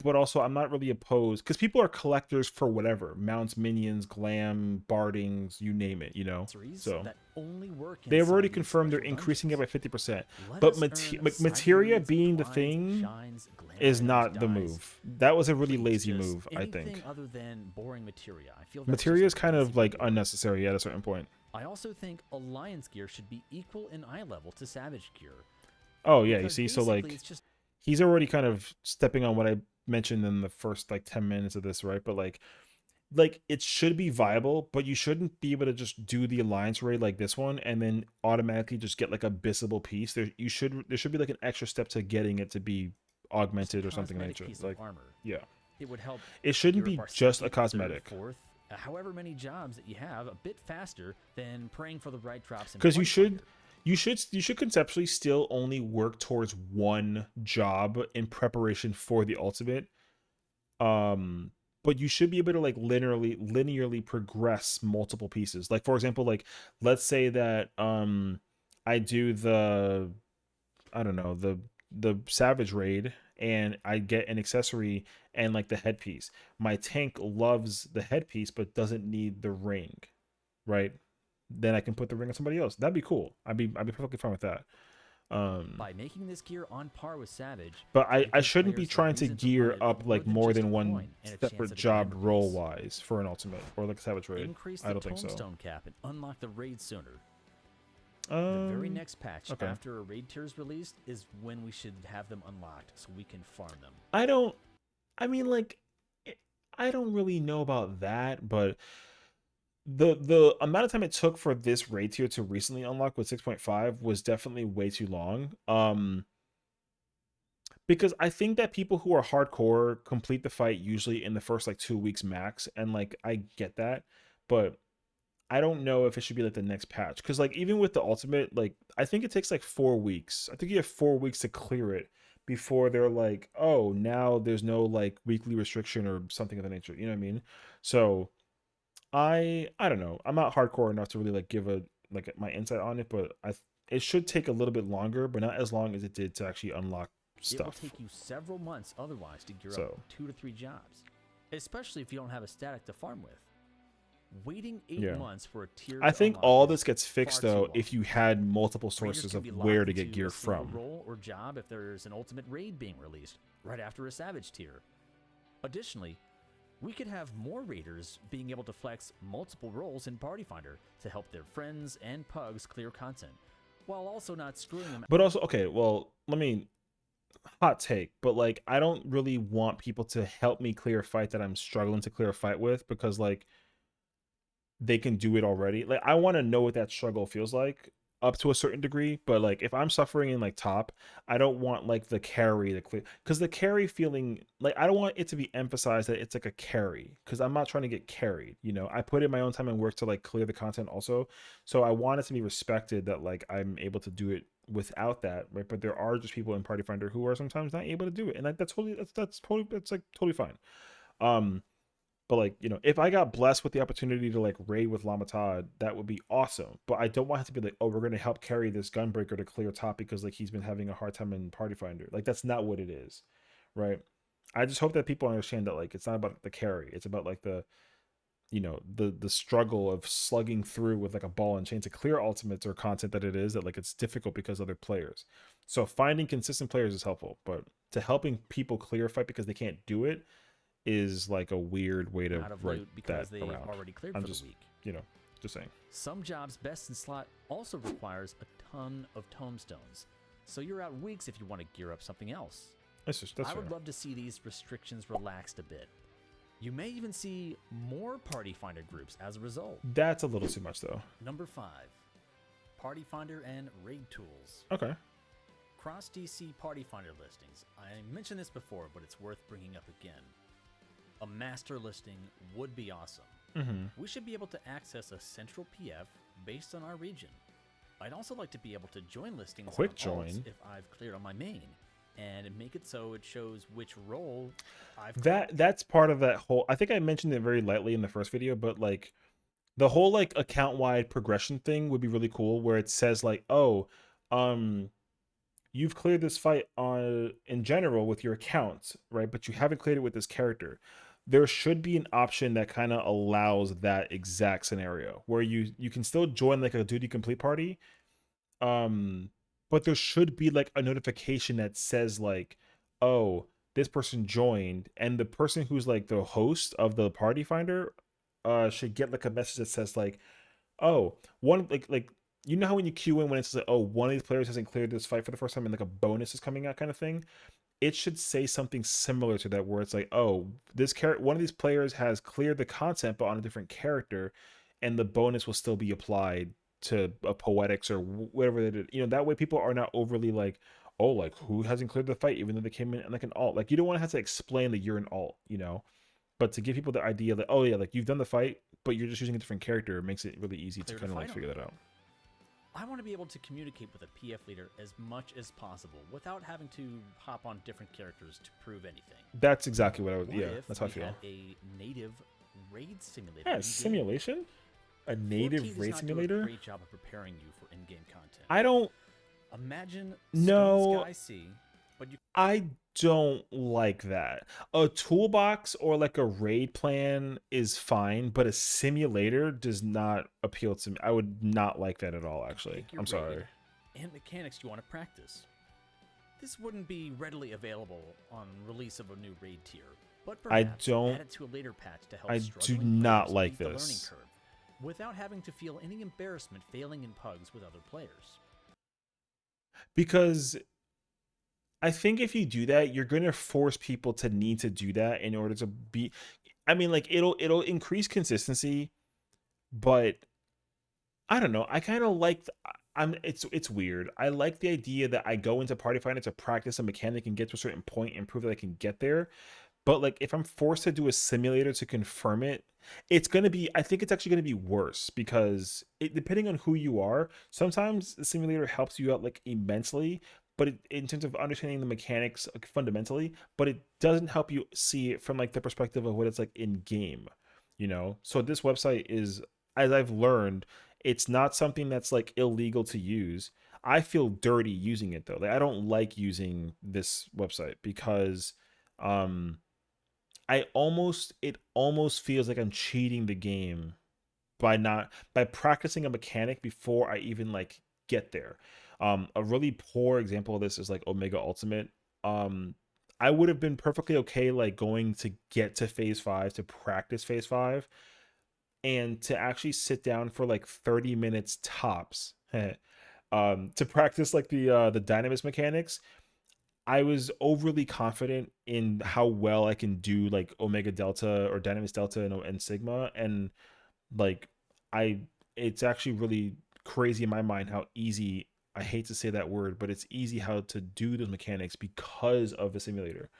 Speaker 1: But also I'm not really opposed because people are collectors for whatever mounts, minions, glam, bardings, you name it, you know. So
Speaker 2: That only work
Speaker 1: they've already
Speaker 2: inside these
Speaker 1: confirmed they're
Speaker 2: special
Speaker 1: increasing it
Speaker 2: dungeons.
Speaker 1: by 50%.
Speaker 2: Let
Speaker 1: But
Speaker 2: us earn
Speaker 1: materia
Speaker 2: cyber
Speaker 1: being the
Speaker 2: supplies,
Speaker 1: thing
Speaker 2: shines, glamour
Speaker 1: is
Speaker 2: items,
Speaker 1: not the
Speaker 2: dyes.
Speaker 1: move. That was a really
Speaker 2: Please,
Speaker 1: lazy
Speaker 2: just
Speaker 1: move, I
Speaker 2: anything
Speaker 1: think.
Speaker 2: other than boring materia. I feel that's just
Speaker 1: Materia is kind
Speaker 2: lazy
Speaker 1: of like
Speaker 2: reward.
Speaker 1: unnecessary at a certain point.
Speaker 2: I also think Alliance gear should be equal in eye level to Savage gear.
Speaker 1: Oh yeah, you
Speaker 2: Because
Speaker 1: see, so
Speaker 2: basically
Speaker 1: like
Speaker 2: it's just
Speaker 1: he's already kind of stepping on what I mentioned in the first like 10 minutes of this, right? But like it should be viable, but you shouldn't be able to just do the alliance raid like this one and then automatically just get like a bissable piece. There should be like an extra step to getting it to be
Speaker 2: a
Speaker 1: augmented or something like
Speaker 2: cosmetic
Speaker 1: that.
Speaker 2: piece of
Speaker 1: Like
Speaker 2: armor.
Speaker 1: yeah.
Speaker 2: It would help
Speaker 1: It shouldn't
Speaker 2: gear up
Speaker 1: be
Speaker 2: our
Speaker 1: just a
Speaker 2: second,
Speaker 1: cosmetic.
Speaker 2: third, fourth, however many jobs that you have a bit faster than praying for the right drops in
Speaker 1: Because
Speaker 2: Party Finder.
Speaker 1: you should conceptually still only work towards one job in preparation for the ultimate. Um, but you should be able to like linearly progress multiple pieces. Like for example, like let's say that I do the I don't know, the Savage raid and I get an accessory and like the headpiece. My tank loves the headpiece but doesn't need the ring, right? Then I can put the ring on somebody else. That'd be cool. I'd be perfectly fine with that.
Speaker 2: By making this gear on par with Savage,
Speaker 1: But
Speaker 2: you
Speaker 1: I
Speaker 2: give
Speaker 1: shouldn't be
Speaker 2: players the
Speaker 1: trying to
Speaker 2: reason to run
Speaker 1: gear
Speaker 2: it
Speaker 1: up like
Speaker 2: than
Speaker 1: more
Speaker 2: just
Speaker 1: than
Speaker 2: a
Speaker 1: one
Speaker 2: coin and a chance
Speaker 1: separate
Speaker 2: at a
Speaker 1: job
Speaker 2: glamour
Speaker 1: role
Speaker 2: piece.
Speaker 1: wise for an ultimate or like a Savage raid.
Speaker 2: Increase
Speaker 1: I
Speaker 2: the
Speaker 1: don't think so.
Speaker 2: tombstone cap and unlock the raid sooner. The very next patch
Speaker 1: Okay.
Speaker 2: after a raid tier is released is when we should have them unlocked so we can farm them.
Speaker 1: I don't. I mean, like, I don't really know about that, but the amount of time it took for this raid tier to recently unlock with 6.5 was definitely way too long. Because I think that people who are hardcore complete the fight usually in the first like 2 weeks max, and like I get that, but I don't know if it should be like the next patch because like even with the ultimate, like I think it takes like 4 weeks. I think you have 4 weeks to clear it before they're like, oh, now there's no like weekly restriction or something of the nature. You know what I mean? So I don't know. I'm not hardcore enough to really like give a like my insight on it, but it should take a little bit longer, but not as long as it did to actually unlock
Speaker 2: It will
Speaker 1: stuff.
Speaker 2: take you several months otherwise to gear
Speaker 1: So
Speaker 2: up 2 to 3 jobs, especially if you don't have a static to farm with. Waiting 8
Speaker 1: yeah.
Speaker 2: months for a tier
Speaker 1: I
Speaker 2: to
Speaker 1: think
Speaker 2: unlock
Speaker 1: all
Speaker 2: is
Speaker 1: this gets fixed
Speaker 2: far too
Speaker 1: though
Speaker 2: long.
Speaker 1: if you had multiple
Speaker 2: Raiders
Speaker 1: sources
Speaker 2: can
Speaker 1: of
Speaker 2: be
Speaker 1: where
Speaker 2: locked
Speaker 1: to get
Speaker 2: into
Speaker 1: gear
Speaker 2: a single
Speaker 1: from.
Speaker 2: role or job if there's an ultimate raid being released right after a Savage tier. Additionally, we could have more raiders being able to flex multiple roles in Party Finder to help their friends and pugs clear content, while also not screwing them.
Speaker 1: But also, okay, well, let me hot take, but like I don't really want people to help me clear a fight that I'm struggling to clear a fight with because like they can do it already. Like I want to know what that struggle feels like up to a certain degree, but like if I'm suffering in like top, I don't want like the carry to clear because the carry feeling like I don't want it to be emphasized that it's like a carry because I'm not trying to get carried. You know, I put in my own time and work to like clear the content also, so I want it to be respected that like I'm able to do it without that, right? But there are just people in Party Finder who are sometimes not able to do it, and like that's like totally fine. Um, but like, you know, if I got blessed with the opportunity to like raid with Lamatad, that would be awesome. But I don't want it to be like, oh, we're gonna help carry this gunbreaker to clear top because like he's been having a hard time in Party Finder. Like that's not what it is, right? I just hope that people understand that like it's not about the carry. It's about like the you know the struggle of slugging through with like a ball and chain to clear ultimates or content that it is that like it's difficult because other players. So finding consistent players is helpful, but to helping people clear a fight because they can't do it is like a weird way to
Speaker 2: Out of
Speaker 1: write
Speaker 2: loot because
Speaker 1: that
Speaker 2: they've
Speaker 1: around.
Speaker 2: already cleared
Speaker 1: I'm
Speaker 2: for
Speaker 1: just,
Speaker 2: the week.
Speaker 1: you know, just saying.
Speaker 2: Some jobs best in slot also requires a ton of tombstones, so you're out weeks if you want to gear up something else.
Speaker 1: That's
Speaker 2: I
Speaker 1: fair.
Speaker 2: would love to see these restrictions relaxed a bit. You may even see more Party Finder groups as a result.
Speaker 1: That's a little too much though.
Speaker 2: Number 5, Party Finder and Raid Tools.
Speaker 1: Okay.
Speaker 2: Cross DC Party Finder listings. I mentioned this before, but it's worth bringing up again. A master listing would be awesome. We should be able to access a central PF based on our region. I'd also like to be able to join listings
Speaker 1: Quick
Speaker 2: on alts
Speaker 1: join.
Speaker 2: if I've cleared on my main. and make it so it shows which role I've called.
Speaker 1: That's part of that whole. I think I mentioned it very lightly in the first video, but like the whole like account wide progression thing would be really cool, where it says like, oh, um, you've cleared this fight on in general with your accounts, right? But you haven't cleared it with this character. There should be an option that kind of allows that exact scenario where you can still join like a duty complete party, um, but there should be like a notification that says like, oh, this person joined, and the person who's like the host of the party finder should get like a message that says like, oh, one like you know how when you queue in when it's like, oh, one of these players hasn't cleared this fight for the first time and like a bonus is coming out kind of thing. It should say something similar to that where it's like, oh, this character, one of these players has cleared the content but on a different character, and the bonus will still be applied to a poetics or whatever they did. You know, that way people are not overly like, oh, like who hasn't cleared the fight even though they came in like an alt. Like you don't want to have to explain that you're an alt, you know. But to give people the idea that, oh yeah, like you've done the fight, but you're just using a different character, makes it really easy to
Speaker 2: Clear the
Speaker 1: kind of like
Speaker 2: fight
Speaker 1: figure that
Speaker 2: already.
Speaker 1: out.
Speaker 2: I want to be able to communicate with a PF leader as much as possible without having to hop on different characters to prove anything.
Speaker 1: That's exactly what I would.
Speaker 2: What
Speaker 1: Yeah,
Speaker 2: if
Speaker 1: that's how I
Speaker 2: we
Speaker 1: feel.
Speaker 2: had a native raid simulator?
Speaker 1: Yeah,
Speaker 2: in-game?
Speaker 1: simulation, a
Speaker 2: 14
Speaker 1: native
Speaker 2: does
Speaker 1: raid
Speaker 2: not do a
Speaker 1: simulator.
Speaker 2: great job of preparing you for in-game content.
Speaker 1: I don't.
Speaker 2: Imagine
Speaker 1: No,
Speaker 2: Stone Sky Sea, but you
Speaker 1: I don't like that. A toolbox or like a raid plan is fine, but a simulator does not appeal to me. I would not like that at all.
Speaker 2: can
Speaker 1: Actually,
Speaker 2: pick your
Speaker 1: I'm sorry.
Speaker 2: raid and mechanics you want to practice. This wouldn't be readily available on release of a new raid tier, but
Speaker 1: I
Speaker 2: perhaps
Speaker 1: don't.
Speaker 2: add it to a later patch to help
Speaker 1: I do
Speaker 2: struggling
Speaker 1: not
Speaker 2: players
Speaker 1: like
Speaker 2: beat the learning
Speaker 1: this
Speaker 2: curve without having to feel any embarrassment failing in pugs with other players.
Speaker 1: because I think if you do that, you're going to force people to need to do that in order to be. I mean, like it'll increase consistency, but I don't know. I kind of like. I'm. It's weird. I like the idea that I go into Party Finder to practice a mechanic and get to a certain point and prove that I can get there. But like, if I'm forced to do a simulator to confirm it, it's gonna be. I think it's actually gonna be worse because depending on who you are, sometimes the simulator helps you out like immensely. But in terms of understanding the mechanics like, fundamentally, but it doesn't help you see it from like the perspective of what it's like in game, you know. So this website is, as I've learned, it's not something that's like illegal to use. I feel dirty using it though. Like I don't like using this website because um it almost feels like I'm cheating the game by not by practicing a mechanic before I even like get there. A really poor example of this is like Omega Ultimate. Um I would have been perfectly okay like going to get to phase 5 to practice phase 5 and to actually sit down for like 30 minutes tops to practice like the dynamis mechanics. I was overly confident in how well I can do like Omega Delta or Dynamis Delta and Sigma, and like I, it's actually really crazy in my mind how easy. I hate to say that word, but it's easy how to do those mechanics because of the simulator.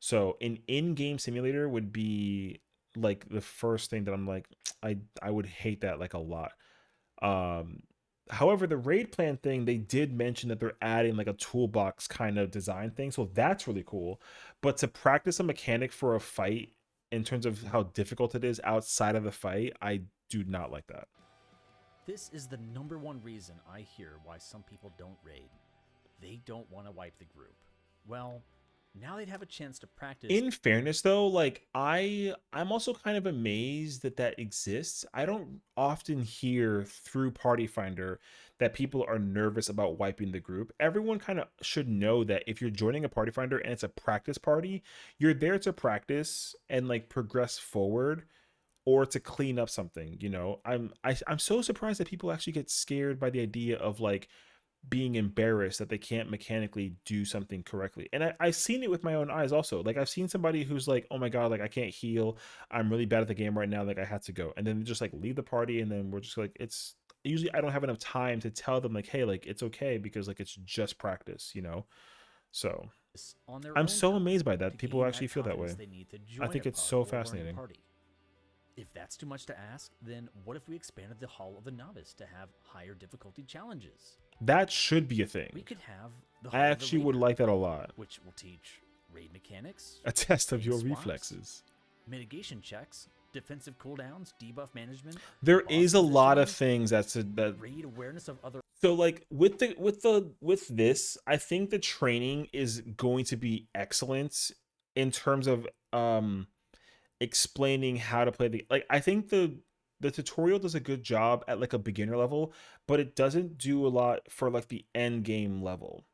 Speaker 1: So an in-game simulator would be like the first thing that I'm like, I would hate that like a lot. Um, However, the raid plan thing, they did mention that they're adding like a toolbox kind of design thing, so that's really cool. But to practice a mechanic for a fight in terms of how difficult it is outside of the fight, I do not like that.
Speaker 2: This is the number one reason I hear why some people don't raid. They don't want to wipe the group. Well, now they'd have a chance to practice.
Speaker 1: In fairness though, like I'm also kind of amazed that that exists. I don't often hear through Party Finder that people are nervous about wiping the group. Everyone kind of should know that if you're joining a Party Finder and it's a practice party, you're there to practice and like progress forward or to clean up something, you know. I'm so surprised that people actually get scared by the idea of like being embarrassed that they can't mechanically do something correctly. And I've seen it with my own eyes also. Like I've seen somebody who's like, oh my God, like I can't heal. I'm really bad at the game right now. Like I had to go. And then they just like leave the party. And then we're just like, it's usually I don't have enough time to tell them like, hey, like it's okay because like it's just practice, you know? So
Speaker 2: On their
Speaker 1: I'm
Speaker 2: own
Speaker 1: so
Speaker 2: time
Speaker 1: amazed by
Speaker 2: to
Speaker 1: that. People
Speaker 2: gain
Speaker 1: actually
Speaker 2: that
Speaker 1: feel that
Speaker 2: confidence
Speaker 1: way.
Speaker 2: they need to
Speaker 1: I
Speaker 2: join
Speaker 1: think
Speaker 2: a
Speaker 1: it's
Speaker 2: pub
Speaker 1: so
Speaker 2: or learn a
Speaker 1: fascinating.
Speaker 2: party. If that's too much to ask, then what if we expanded the Hall of the Novice to have higher difficulty challenges?
Speaker 1: That should be a
Speaker 2: We
Speaker 1: thing.
Speaker 2: could have the
Speaker 1: I
Speaker 2: Hall of the
Speaker 1: actually would
Speaker 2: Raider,
Speaker 1: like that a lot.
Speaker 2: which will teach raid mechanics,
Speaker 1: A test of
Speaker 2: phase
Speaker 1: your
Speaker 2: swaps,
Speaker 1: reflexes.
Speaker 2: mitigation checks, defensive cooldowns, debuff management,
Speaker 1: There
Speaker 2: boss
Speaker 1: is a lot of
Speaker 2: positioning,
Speaker 1: things that
Speaker 2: raid awareness of other.
Speaker 1: so like with this, I think the training is going to be excellent in terms of explaining how to play the, like, I think the tutorial does a good job at like a beginner level, but it doesn't do a lot for like the end game level.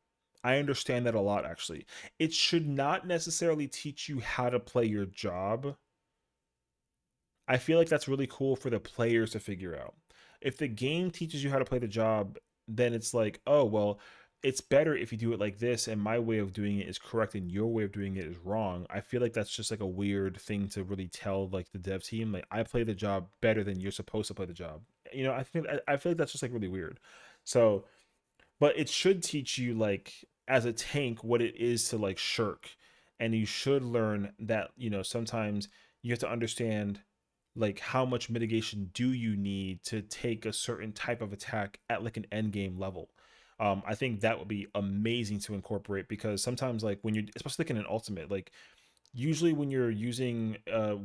Speaker 1: I understand that a lot actually. It should not necessarily teach you how to play your job. I feel like that's really cool for the players to figure out. If the game teaches you how to play the job, then it's like, oh, well, it's better if you do it like this, and my way of doing it is correct and your way of doing it is wrong. I feel like that's just like a weird thing to really tell like the dev team. Like, I play the job better than you're supposed to play the job. I feel like that's just like really weird. So, but it should teach you like as a tank what it is to like shirk, and you should learn that sometimes you have to understand like how much mitigation do you need to take a certain type of attack at like an end game level. I think that would be amazing to incorporate, because sometimes like when you're, especially like in an ultimate, like usually when you're using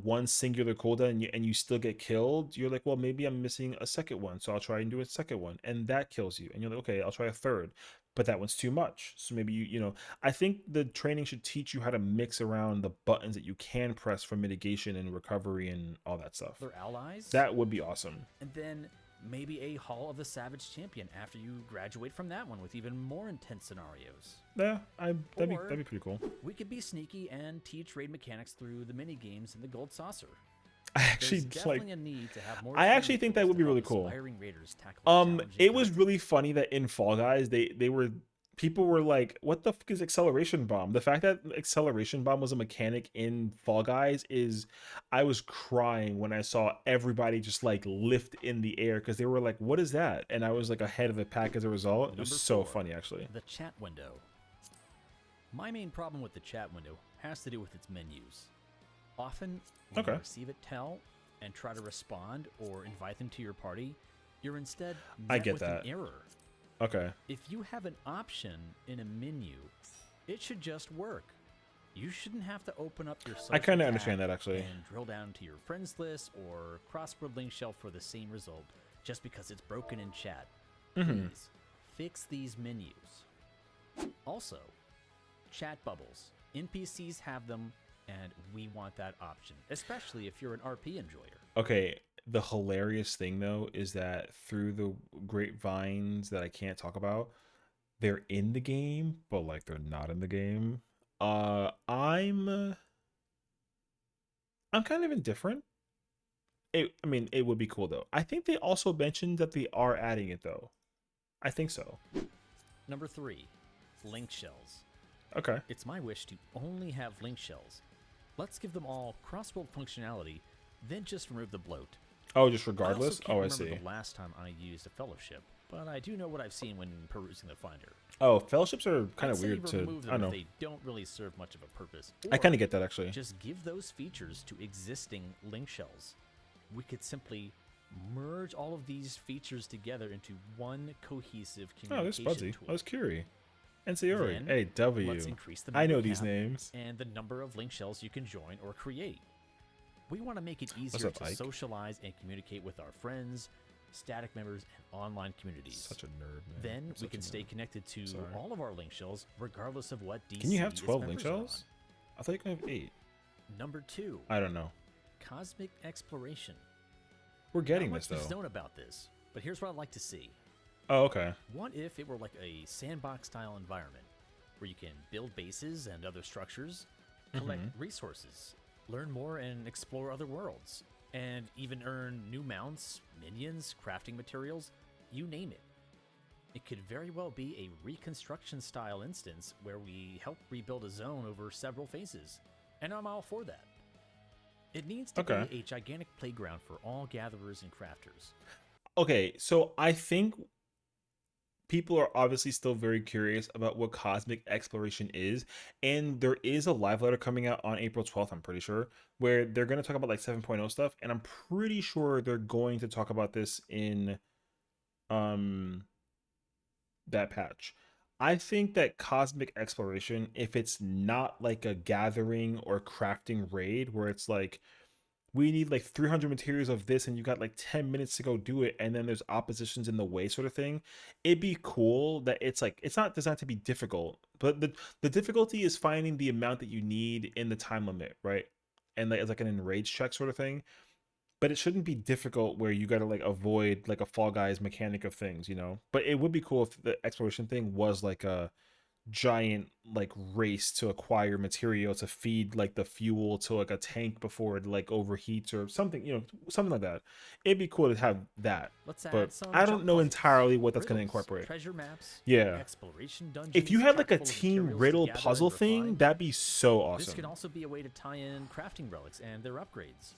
Speaker 1: one singular cooldown and you still get killed, you're like, well, maybe I'm missing a second one, so I'll try and do a second one, and that kills you, and you're like, okay, I'll try a third, but that one's too much, so maybe I think the training should teach you how to mix around the buttons that you can press for mitigation and recovery and all that stuff.
Speaker 2: Their allies,
Speaker 1: That would be awesome.
Speaker 2: and then maybe a Hall of the Savage Champion after you graduate from that one with even more intense scenarios.
Speaker 1: Yeah,
Speaker 2: Or
Speaker 1: that'd be pretty cool.
Speaker 2: we could be sneaky and teach raid mechanics through the mini games in the Gold Saucer.
Speaker 1: I
Speaker 2: There's
Speaker 1: actually like
Speaker 2: definitely a need to have more.
Speaker 1: I actually
Speaker 2: training
Speaker 1: think that
Speaker 2: tools
Speaker 1: would
Speaker 2: to
Speaker 1: be
Speaker 2: help
Speaker 1: really cool.
Speaker 2: aspiring raiders tackle challenging
Speaker 1: It was
Speaker 2: content.
Speaker 1: really funny that in Fall Guys they were, people were like, what the fuck is acceleration bomb? The fact that acceleration bomb was a mechanic in Fall Guys is, I was crying when I saw everybody just like lift in the air because they were like, what is that? And I was like ahead of the pack as a result. It was
Speaker 2: Number
Speaker 1: so
Speaker 2: 4,
Speaker 1: funny actually.
Speaker 2: the chat window. My main problem with the chat window has to do with its menus. Often, when
Speaker 1: Okay.
Speaker 2: you receive a tell and try to respond or invite them to your party, you're instead
Speaker 1: I
Speaker 2: met
Speaker 1: get
Speaker 2: with
Speaker 1: that.
Speaker 2: an error.
Speaker 1: Okay.
Speaker 2: If you have an option in a menu, it should just work. You shouldn't have to open up your social
Speaker 1: I kind of
Speaker 2: tab
Speaker 1: understand that actually.
Speaker 2: and drill down to your friends list or crossword link shelf for the same result just because it's broken in chat. Please fix these menus. Also, chat bubbles. NPCs have them, and we want that option, especially if you're an RP enjoyer.
Speaker 1: Okay, the hilarious thing though is that through the grapevines that I can't talk about, they're in the game, but like they're not in the game. I'm kind of indifferent. I mean, it would be cool though. I think they also mentioned that they are adding it though. I think so.
Speaker 2: Number 3, link shells.
Speaker 1: Okay.
Speaker 2: It's my wish to only have link shells. Let's give them all crossworld functionality, then just remove the bloat.
Speaker 1: Oh, just
Speaker 2: I
Speaker 1: regardless?
Speaker 2: also can't
Speaker 1: Oh, I
Speaker 2: remember
Speaker 1: see.
Speaker 2: the last time I used a fellowship, but I do know what I've seen when perusing the Finder.
Speaker 1: Oh, fellowships are kind
Speaker 2: I'd
Speaker 1: of
Speaker 2: say
Speaker 1: weird to,
Speaker 2: remove them
Speaker 1: I don't
Speaker 2: if
Speaker 1: know.
Speaker 2: they don't really serve much of a purpose.
Speaker 1: I kind
Speaker 2: Or
Speaker 1: of get that actually.
Speaker 2: just give those features to existing link shells. We could simply merge all of these features together into one cohesive
Speaker 1: Oh, there's
Speaker 2: communication
Speaker 1: Fuzzy.
Speaker 2: tool.
Speaker 1: I was curious. And Sayori.
Speaker 2: Then,
Speaker 1: Hey, W.
Speaker 2: Let's increase the
Speaker 1: I know
Speaker 2: member
Speaker 1: these
Speaker 2: cap
Speaker 1: names.
Speaker 2: and the number of link shells you can join or create. We want to make it
Speaker 1: What's
Speaker 2: easier
Speaker 1: up,
Speaker 2: to
Speaker 1: Ike?
Speaker 2: socialize and communicate with our friends, static members, and online communities.
Speaker 1: Such a nerd, man.
Speaker 2: Then
Speaker 1: I'm
Speaker 2: we
Speaker 1: such
Speaker 2: can
Speaker 1: a
Speaker 2: stay
Speaker 1: nerd.
Speaker 2: connected to
Speaker 1: Sorry.
Speaker 2: all of our link shells, regardless of what DC
Speaker 1: Can you have
Speaker 2: its
Speaker 1: 12 link
Speaker 2: members are
Speaker 1: shells? I thought you could have 8.
Speaker 2: on. Number 2,
Speaker 1: I don't know.
Speaker 2: cosmic exploration.
Speaker 1: We're getting
Speaker 2: Not
Speaker 1: this
Speaker 2: much is
Speaker 1: though.
Speaker 2: known about this, but here's what I'd like to see.
Speaker 1: Oh, okay.
Speaker 2: What if it were like a sandbox-style environment where you can build bases and other structures, collect resources, learn more and explore other worlds, and even earn new mounts, minions, crafting materials, you name it. It could very well be a reconstruction-style instance where we help rebuild a zone over several phases, and I'm all for that. It needs to
Speaker 1: Okay.
Speaker 2: be a gigantic playground for all gatherers and crafters.
Speaker 1: Okay, so I think people are obviously still very curious about what cosmic exploration is, and there is a live letter coming out on April 12th, I'm pretty sure, where they're going to talk about like 7.0 stuff, and I'm pretty sure they're going to talk about this in that patch. I think that cosmic exploration, if it's not like a gathering or crafting raid where it's like we need like 300 materials of this and you got like 10 minutes to go do it and then there's oppositions in the way sort of thing, it'd be cool that it's like it's not designed to be difficult, but the difficulty is finding the amount that you need in the time limit, right? And like it's like an enrage check sort of thing, but it shouldn't be difficult where you got to like avoid like a Fall Guys mechanic of things, you know. But it would be cool if the exploration thing was like a giant like race to acquire material to feed like the fuel to like a tank before it like overheats or something, you know, something like that. It'd be cool to have that.
Speaker 2: Let's
Speaker 1: But
Speaker 2: add some
Speaker 1: I don't
Speaker 2: jump
Speaker 1: know
Speaker 2: puzzles,
Speaker 1: entirely what that's going to
Speaker 2: riddles,
Speaker 1: incorporate.
Speaker 2: treasure maps,
Speaker 1: Yeah.
Speaker 2: exploration
Speaker 1: If you
Speaker 2: dungeons
Speaker 1: had like
Speaker 2: chock
Speaker 1: a
Speaker 2: full of
Speaker 1: team
Speaker 2: materials to
Speaker 1: riddle
Speaker 2: gather
Speaker 1: puzzle
Speaker 2: and
Speaker 1: thing,
Speaker 2: refine.
Speaker 1: that'd be so
Speaker 2: This can
Speaker 1: awesome.
Speaker 2: also be a way to tie in crafting relics and their upgrades.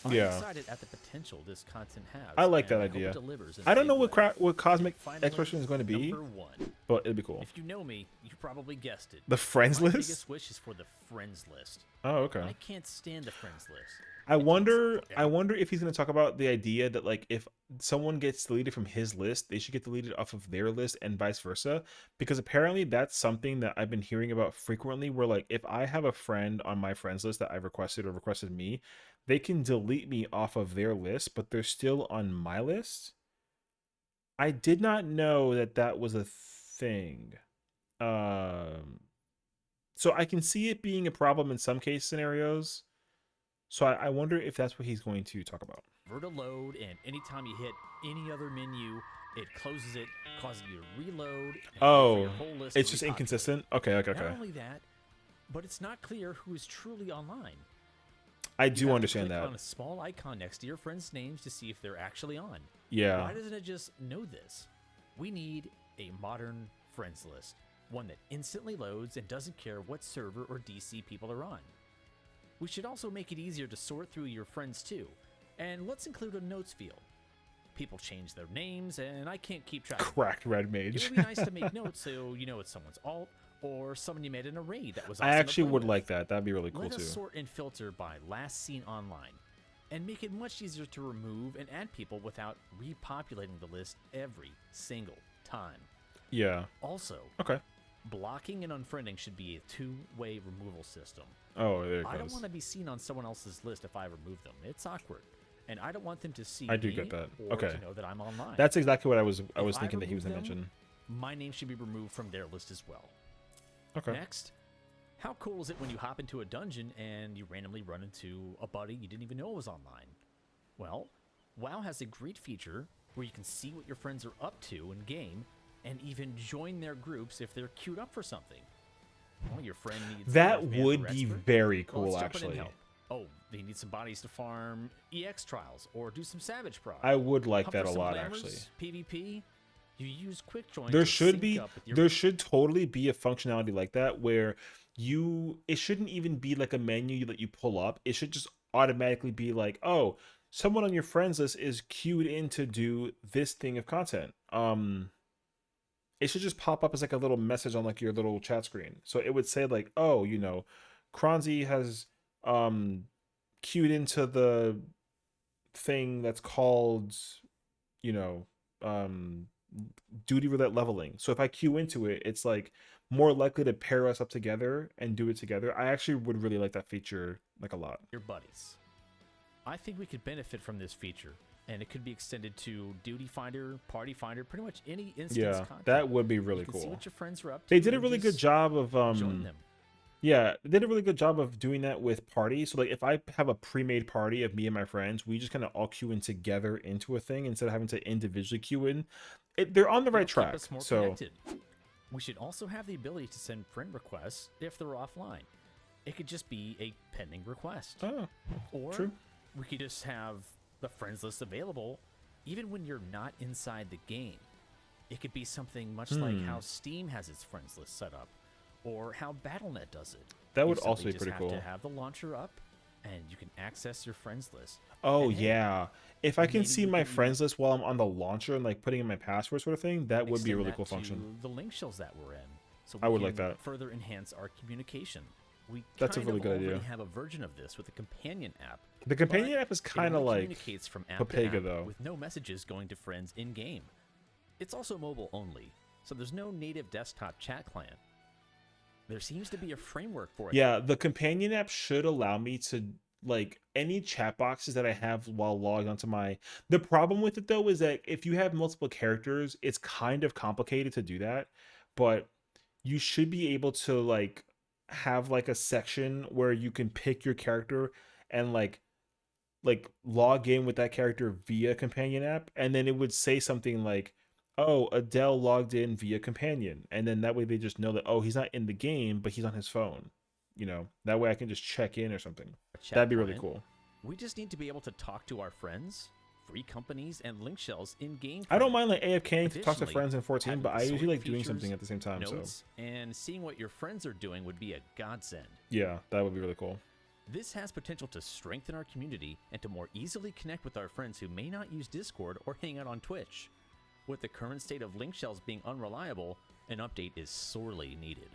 Speaker 2: I'm
Speaker 1: Yeah.
Speaker 2: excited at the potential this content has.
Speaker 1: I like that
Speaker 2: and I hope
Speaker 1: idea.
Speaker 2: it delivers in
Speaker 1: I
Speaker 2: a
Speaker 1: don't know
Speaker 2: big way.
Speaker 1: what cosmic
Speaker 2: Finally,
Speaker 1: exploration is going to be,
Speaker 2: number 1.
Speaker 1: but it'd be cool.
Speaker 2: If you know me, you probably guessed it.
Speaker 1: The friends
Speaker 2: My
Speaker 1: list?
Speaker 2: biggest wish is for the friends list.
Speaker 1: Oh, okay.
Speaker 2: I can't stand the friends list.
Speaker 1: I
Speaker 2: It takes
Speaker 1: wonder
Speaker 2: forever.
Speaker 1: if he's going to talk about the idea that like if someone gets deleted from his list, they should get deleted off of their list and vice versa, because apparently that's something that I've been hearing about frequently where like if I have a friend on my friends list that I've requested or requested me, they can delete me off of their list, but they're still on my list. I did not know that that was a thing. Um so I can see it being a problem in some case scenarios. So I wonder if that's what he's going to talk about.
Speaker 2: To load, and anytime you hit any other menu, it closes it, causing you to reload. And wait for
Speaker 1: Oh,
Speaker 2: your whole list
Speaker 1: it's
Speaker 2: to
Speaker 1: just
Speaker 2: repopulate.
Speaker 1: inconsistent. Okay.
Speaker 2: Not only that, but it's not clear who is truly online.
Speaker 1: I
Speaker 2: You
Speaker 1: do
Speaker 2: have to
Speaker 1: understand
Speaker 2: click
Speaker 1: that.
Speaker 2: on a small icon next to your friends' names to see if they're actually on.
Speaker 1: Yeah.
Speaker 2: Why doesn't it just know this? We need a modern friends list, one that instantly loads and doesn't care what server or DC people are on. We should also make it easier to sort through your friends too, and let's include a notes field. People change their names, and I can't keep track.
Speaker 1: Cracked red
Speaker 2: It
Speaker 1: mage.
Speaker 2: would be nice to make notes so you know it's someone's alt or someone you made in a raid that was awesome
Speaker 1: I
Speaker 2: to
Speaker 1: actually
Speaker 2: play
Speaker 1: would
Speaker 2: with.
Speaker 1: like that. That'd be really cool
Speaker 2: Let
Speaker 1: too.
Speaker 2: us sort and filter by last seen online, and make it much easier to remove and add people without repopulating the list every single time.
Speaker 1: Yeah.
Speaker 2: Also,
Speaker 1: Okay.
Speaker 2: blocking and unfriending should be a two-way removal system.
Speaker 1: Oh, there it
Speaker 2: I don't
Speaker 1: goes.
Speaker 2: want to be seen on someone else's list if I remove them. It's awkward, and I don't want them to see
Speaker 1: I do
Speaker 2: me
Speaker 1: get that.
Speaker 2: or
Speaker 1: Okay.
Speaker 2: to know that I'm online.
Speaker 1: That's exactly what I was
Speaker 2: If
Speaker 1: thinking that he was
Speaker 2: remove
Speaker 1: going to
Speaker 2: them,
Speaker 1: mention.
Speaker 2: My name should be removed from their list as well.
Speaker 1: Okay.
Speaker 2: Next, how cool is it when you hop into a dungeon and you randomly run into a buddy you didn't even know was online? Well, WoW has a great feature where you can see what your friends are up to in game and even join their groups if they're queued up for something. Well, your friend needs
Speaker 1: That
Speaker 2: Earth Band
Speaker 1: would
Speaker 2: or
Speaker 1: be
Speaker 2: Expert.
Speaker 1: very
Speaker 2: Well, let's
Speaker 1: cool,
Speaker 2: jump in and
Speaker 1: actually.
Speaker 2: help. Oh, they need some bodies to farm EX trials or do some Savage prod.
Speaker 1: I would like
Speaker 2: Hunt
Speaker 1: that
Speaker 2: for
Speaker 1: a
Speaker 2: some
Speaker 1: lot,
Speaker 2: glamours,
Speaker 1: actually.
Speaker 2: PvP. You use quick join.
Speaker 1: There
Speaker 2: to
Speaker 1: should
Speaker 2: sync
Speaker 1: be,
Speaker 2: up with your
Speaker 1: there should totally be a functionality like that where it shouldn't even be like a menu that you pull up. It should just automatically be like, oh, someone on your friends list is queued in to do this thing of content. It should just pop up as like a little message on like your little chat screen. So it would say like, oh, you know, Kronzi has queued into the thing that's called, you know, duty roulette leveling. So if I queue into it, it's like more likely to pair us up together and do it together. I actually would really like that feature like a lot.
Speaker 2: your buddies. I think we could benefit from this feature, and it could be extended to Duty Finder, Party Finder, pretty much any instance
Speaker 1: Yeah,
Speaker 2: content.
Speaker 1: that would be really
Speaker 2: You can see
Speaker 1: cool.
Speaker 2: what your friends are up to.
Speaker 1: They did a
Speaker 2: and
Speaker 1: really good
Speaker 2: just
Speaker 1: job of
Speaker 2: join them.
Speaker 1: yeah, they did a really good job of doing that with party. So like if I have a pre-made party of me and my friends, we just kind of all queue in together into a thing instead of having to individually queue in. They're on the right
Speaker 2: It'll keep
Speaker 1: track.
Speaker 2: us more
Speaker 1: So
Speaker 2: connected. We should also have the ability to send friend requests if they're offline. It could just be a pending request.
Speaker 1: oh,
Speaker 2: Or
Speaker 1: true.
Speaker 2: we could just have the friends list available even when you're not inside the game. It could be something much like how Steam has its friends list set up, or how Battle.net does it.
Speaker 1: That
Speaker 2: You
Speaker 1: would also
Speaker 2: simply
Speaker 1: be
Speaker 2: just
Speaker 1: pretty cool.
Speaker 2: have to have the launcher up, and you can access your friends list.
Speaker 1: Oh
Speaker 2: And hey,
Speaker 1: yeah. If I can
Speaker 2: maybe
Speaker 1: see
Speaker 2: we
Speaker 1: my
Speaker 2: can
Speaker 1: friends list while I'm on the launcher and like putting in my password sort of thing, that would be a
Speaker 2: extend
Speaker 1: really
Speaker 2: that
Speaker 1: cool
Speaker 2: to
Speaker 1: function.
Speaker 2: the link shells that we're in, so
Speaker 1: I
Speaker 2: we
Speaker 1: would like
Speaker 2: can
Speaker 1: that.
Speaker 2: further enhance our communication. We
Speaker 1: That's a
Speaker 2: kind
Speaker 1: really
Speaker 2: of
Speaker 1: good idea.
Speaker 2: already have a version of this with a companion app.
Speaker 1: The companion
Speaker 2: but
Speaker 1: app is
Speaker 2: it
Speaker 1: kind of
Speaker 2: only
Speaker 1: like
Speaker 2: communicates from app
Speaker 1: Papega
Speaker 2: to app
Speaker 1: though.
Speaker 2: with no messages going to friends in game. It's also mobile only, So there's no native desktop chat client. There seems to be a framework for it.
Speaker 1: Yeah, the companion app should allow me to like any chat boxes that I have while logged onto my. The problem with it though is that if you have multiple characters, it's kind of complicated to do that, but you should be able to like have like a section where you can pick your character and like log in with that character via companion app, and then it would say something like, oh, Adele logged in via companion, and then that way they just know that, oh, he's not in the game but he's on his phone, that way I can just check in or something.
Speaker 2: Chat
Speaker 1: That'd be really
Speaker 2: client.
Speaker 1: cool.
Speaker 2: We just need to be able to talk to our friends, free companies, and link shells in game.
Speaker 1: I don't mind like AFKing to talk to
Speaker 2: Additionally,
Speaker 1: friends in 14,
Speaker 2: having
Speaker 1: but I usually
Speaker 2: sort
Speaker 1: like doing
Speaker 2: features,
Speaker 1: something at the same time. So
Speaker 2: notes, and seeing what your friends are doing would be a godsend.
Speaker 1: yeah, that would be really cool.
Speaker 2: This has potential to strengthen our community and to more easily connect with our friends who may not use Discord or hang out on Twitch. With the current state of link shells being unreliable, an update is sorely needed.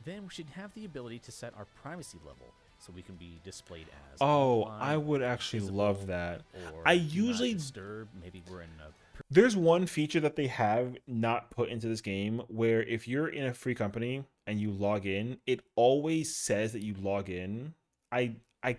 Speaker 2: Then we should have the ability to set our privacy level so we can be displayed as
Speaker 1: Oh,
Speaker 2: offline,
Speaker 1: I would actually
Speaker 2: visible,
Speaker 1: love that.
Speaker 2: or
Speaker 1: I
Speaker 2: do not
Speaker 1: usually
Speaker 2: disturb. Maybe we're in a
Speaker 1: There's one feature that they have not put into this game where if you're in a free company and you log in, it always says that you log in. I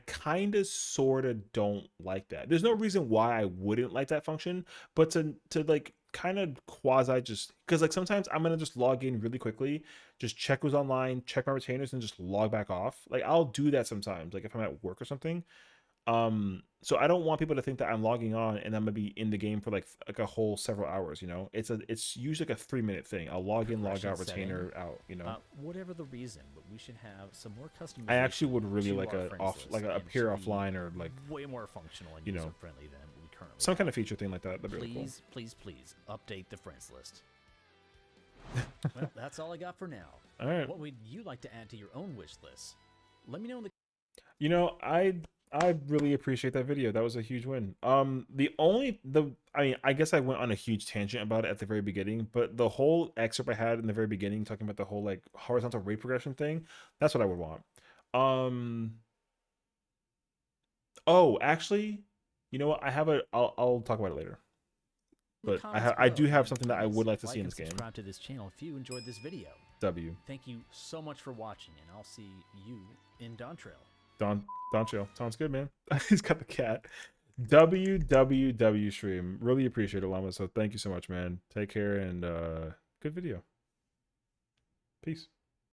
Speaker 1: kind of sort of don't like that. There's no reason why I wouldn't like that function, but to like kind of quasi just because like sometimes I'm gonna just log in really quickly, just check who's online, check my retainers, and just log back off. Like I'll do that sometimes, like if I'm at work or something. So I don't want people to think that I'm logging on and I'm gonna be in the game for like a whole several hours. It's usually like a 3-minute thing. I'll log in, log out,
Speaker 2: progression
Speaker 1: retainer
Speaker 2: setting.
Speaker 1: out.
Speaker 2: Whatever the reason, but we should have some more customization.
Speaker 1: I actually would really
Speaker 2: to
Speaker 1: like
Speaker 2: our
Speaker 1: a
Speaker 2: friends
Speaker 1: off
Speaker 2: list,
Speaker 1: like a
Speaker 2: and
Speaker 1: appear
Speaker 2: should be
Speaker 1: offline or like
Speaker 2: way more functional and
Speaker 1: you know,
Speaker 2: user friendly than we currently
Speaker 1: some
Speaker 2: have.
Speaker 1: kind of feature thing like that. That'd be really cool.
Speaker 2: Please update the friends list. Well, that's all I got for now.
Speaker 1: All right.
Speaker 2: What would you like to add to your own wish list? Let me know in the
Speaker 1: I really appreciate that video. That was a huge win. I guess I went on a huge tangent about it at the very beginning, but the whole excerpt I had in the very beginning talking about the whole like horizontal rate progression thing, that's what I would want. Oh, actually, you know what? I'll talk about it later. But I do have something that I would like to see in this game.
Speaker 2: Subscribe to this channel if you enjoyed this video.
Speaker 1: W.
Speaker 2: Thank you so much for watching, and I'll see you in Dawntrail.
Speaker 1: Dawntrail. Sounds good, man. He's got the cat. WWW stream. Really appreciate it, Llama. So thank you so much, man. Take care and good video. Peace.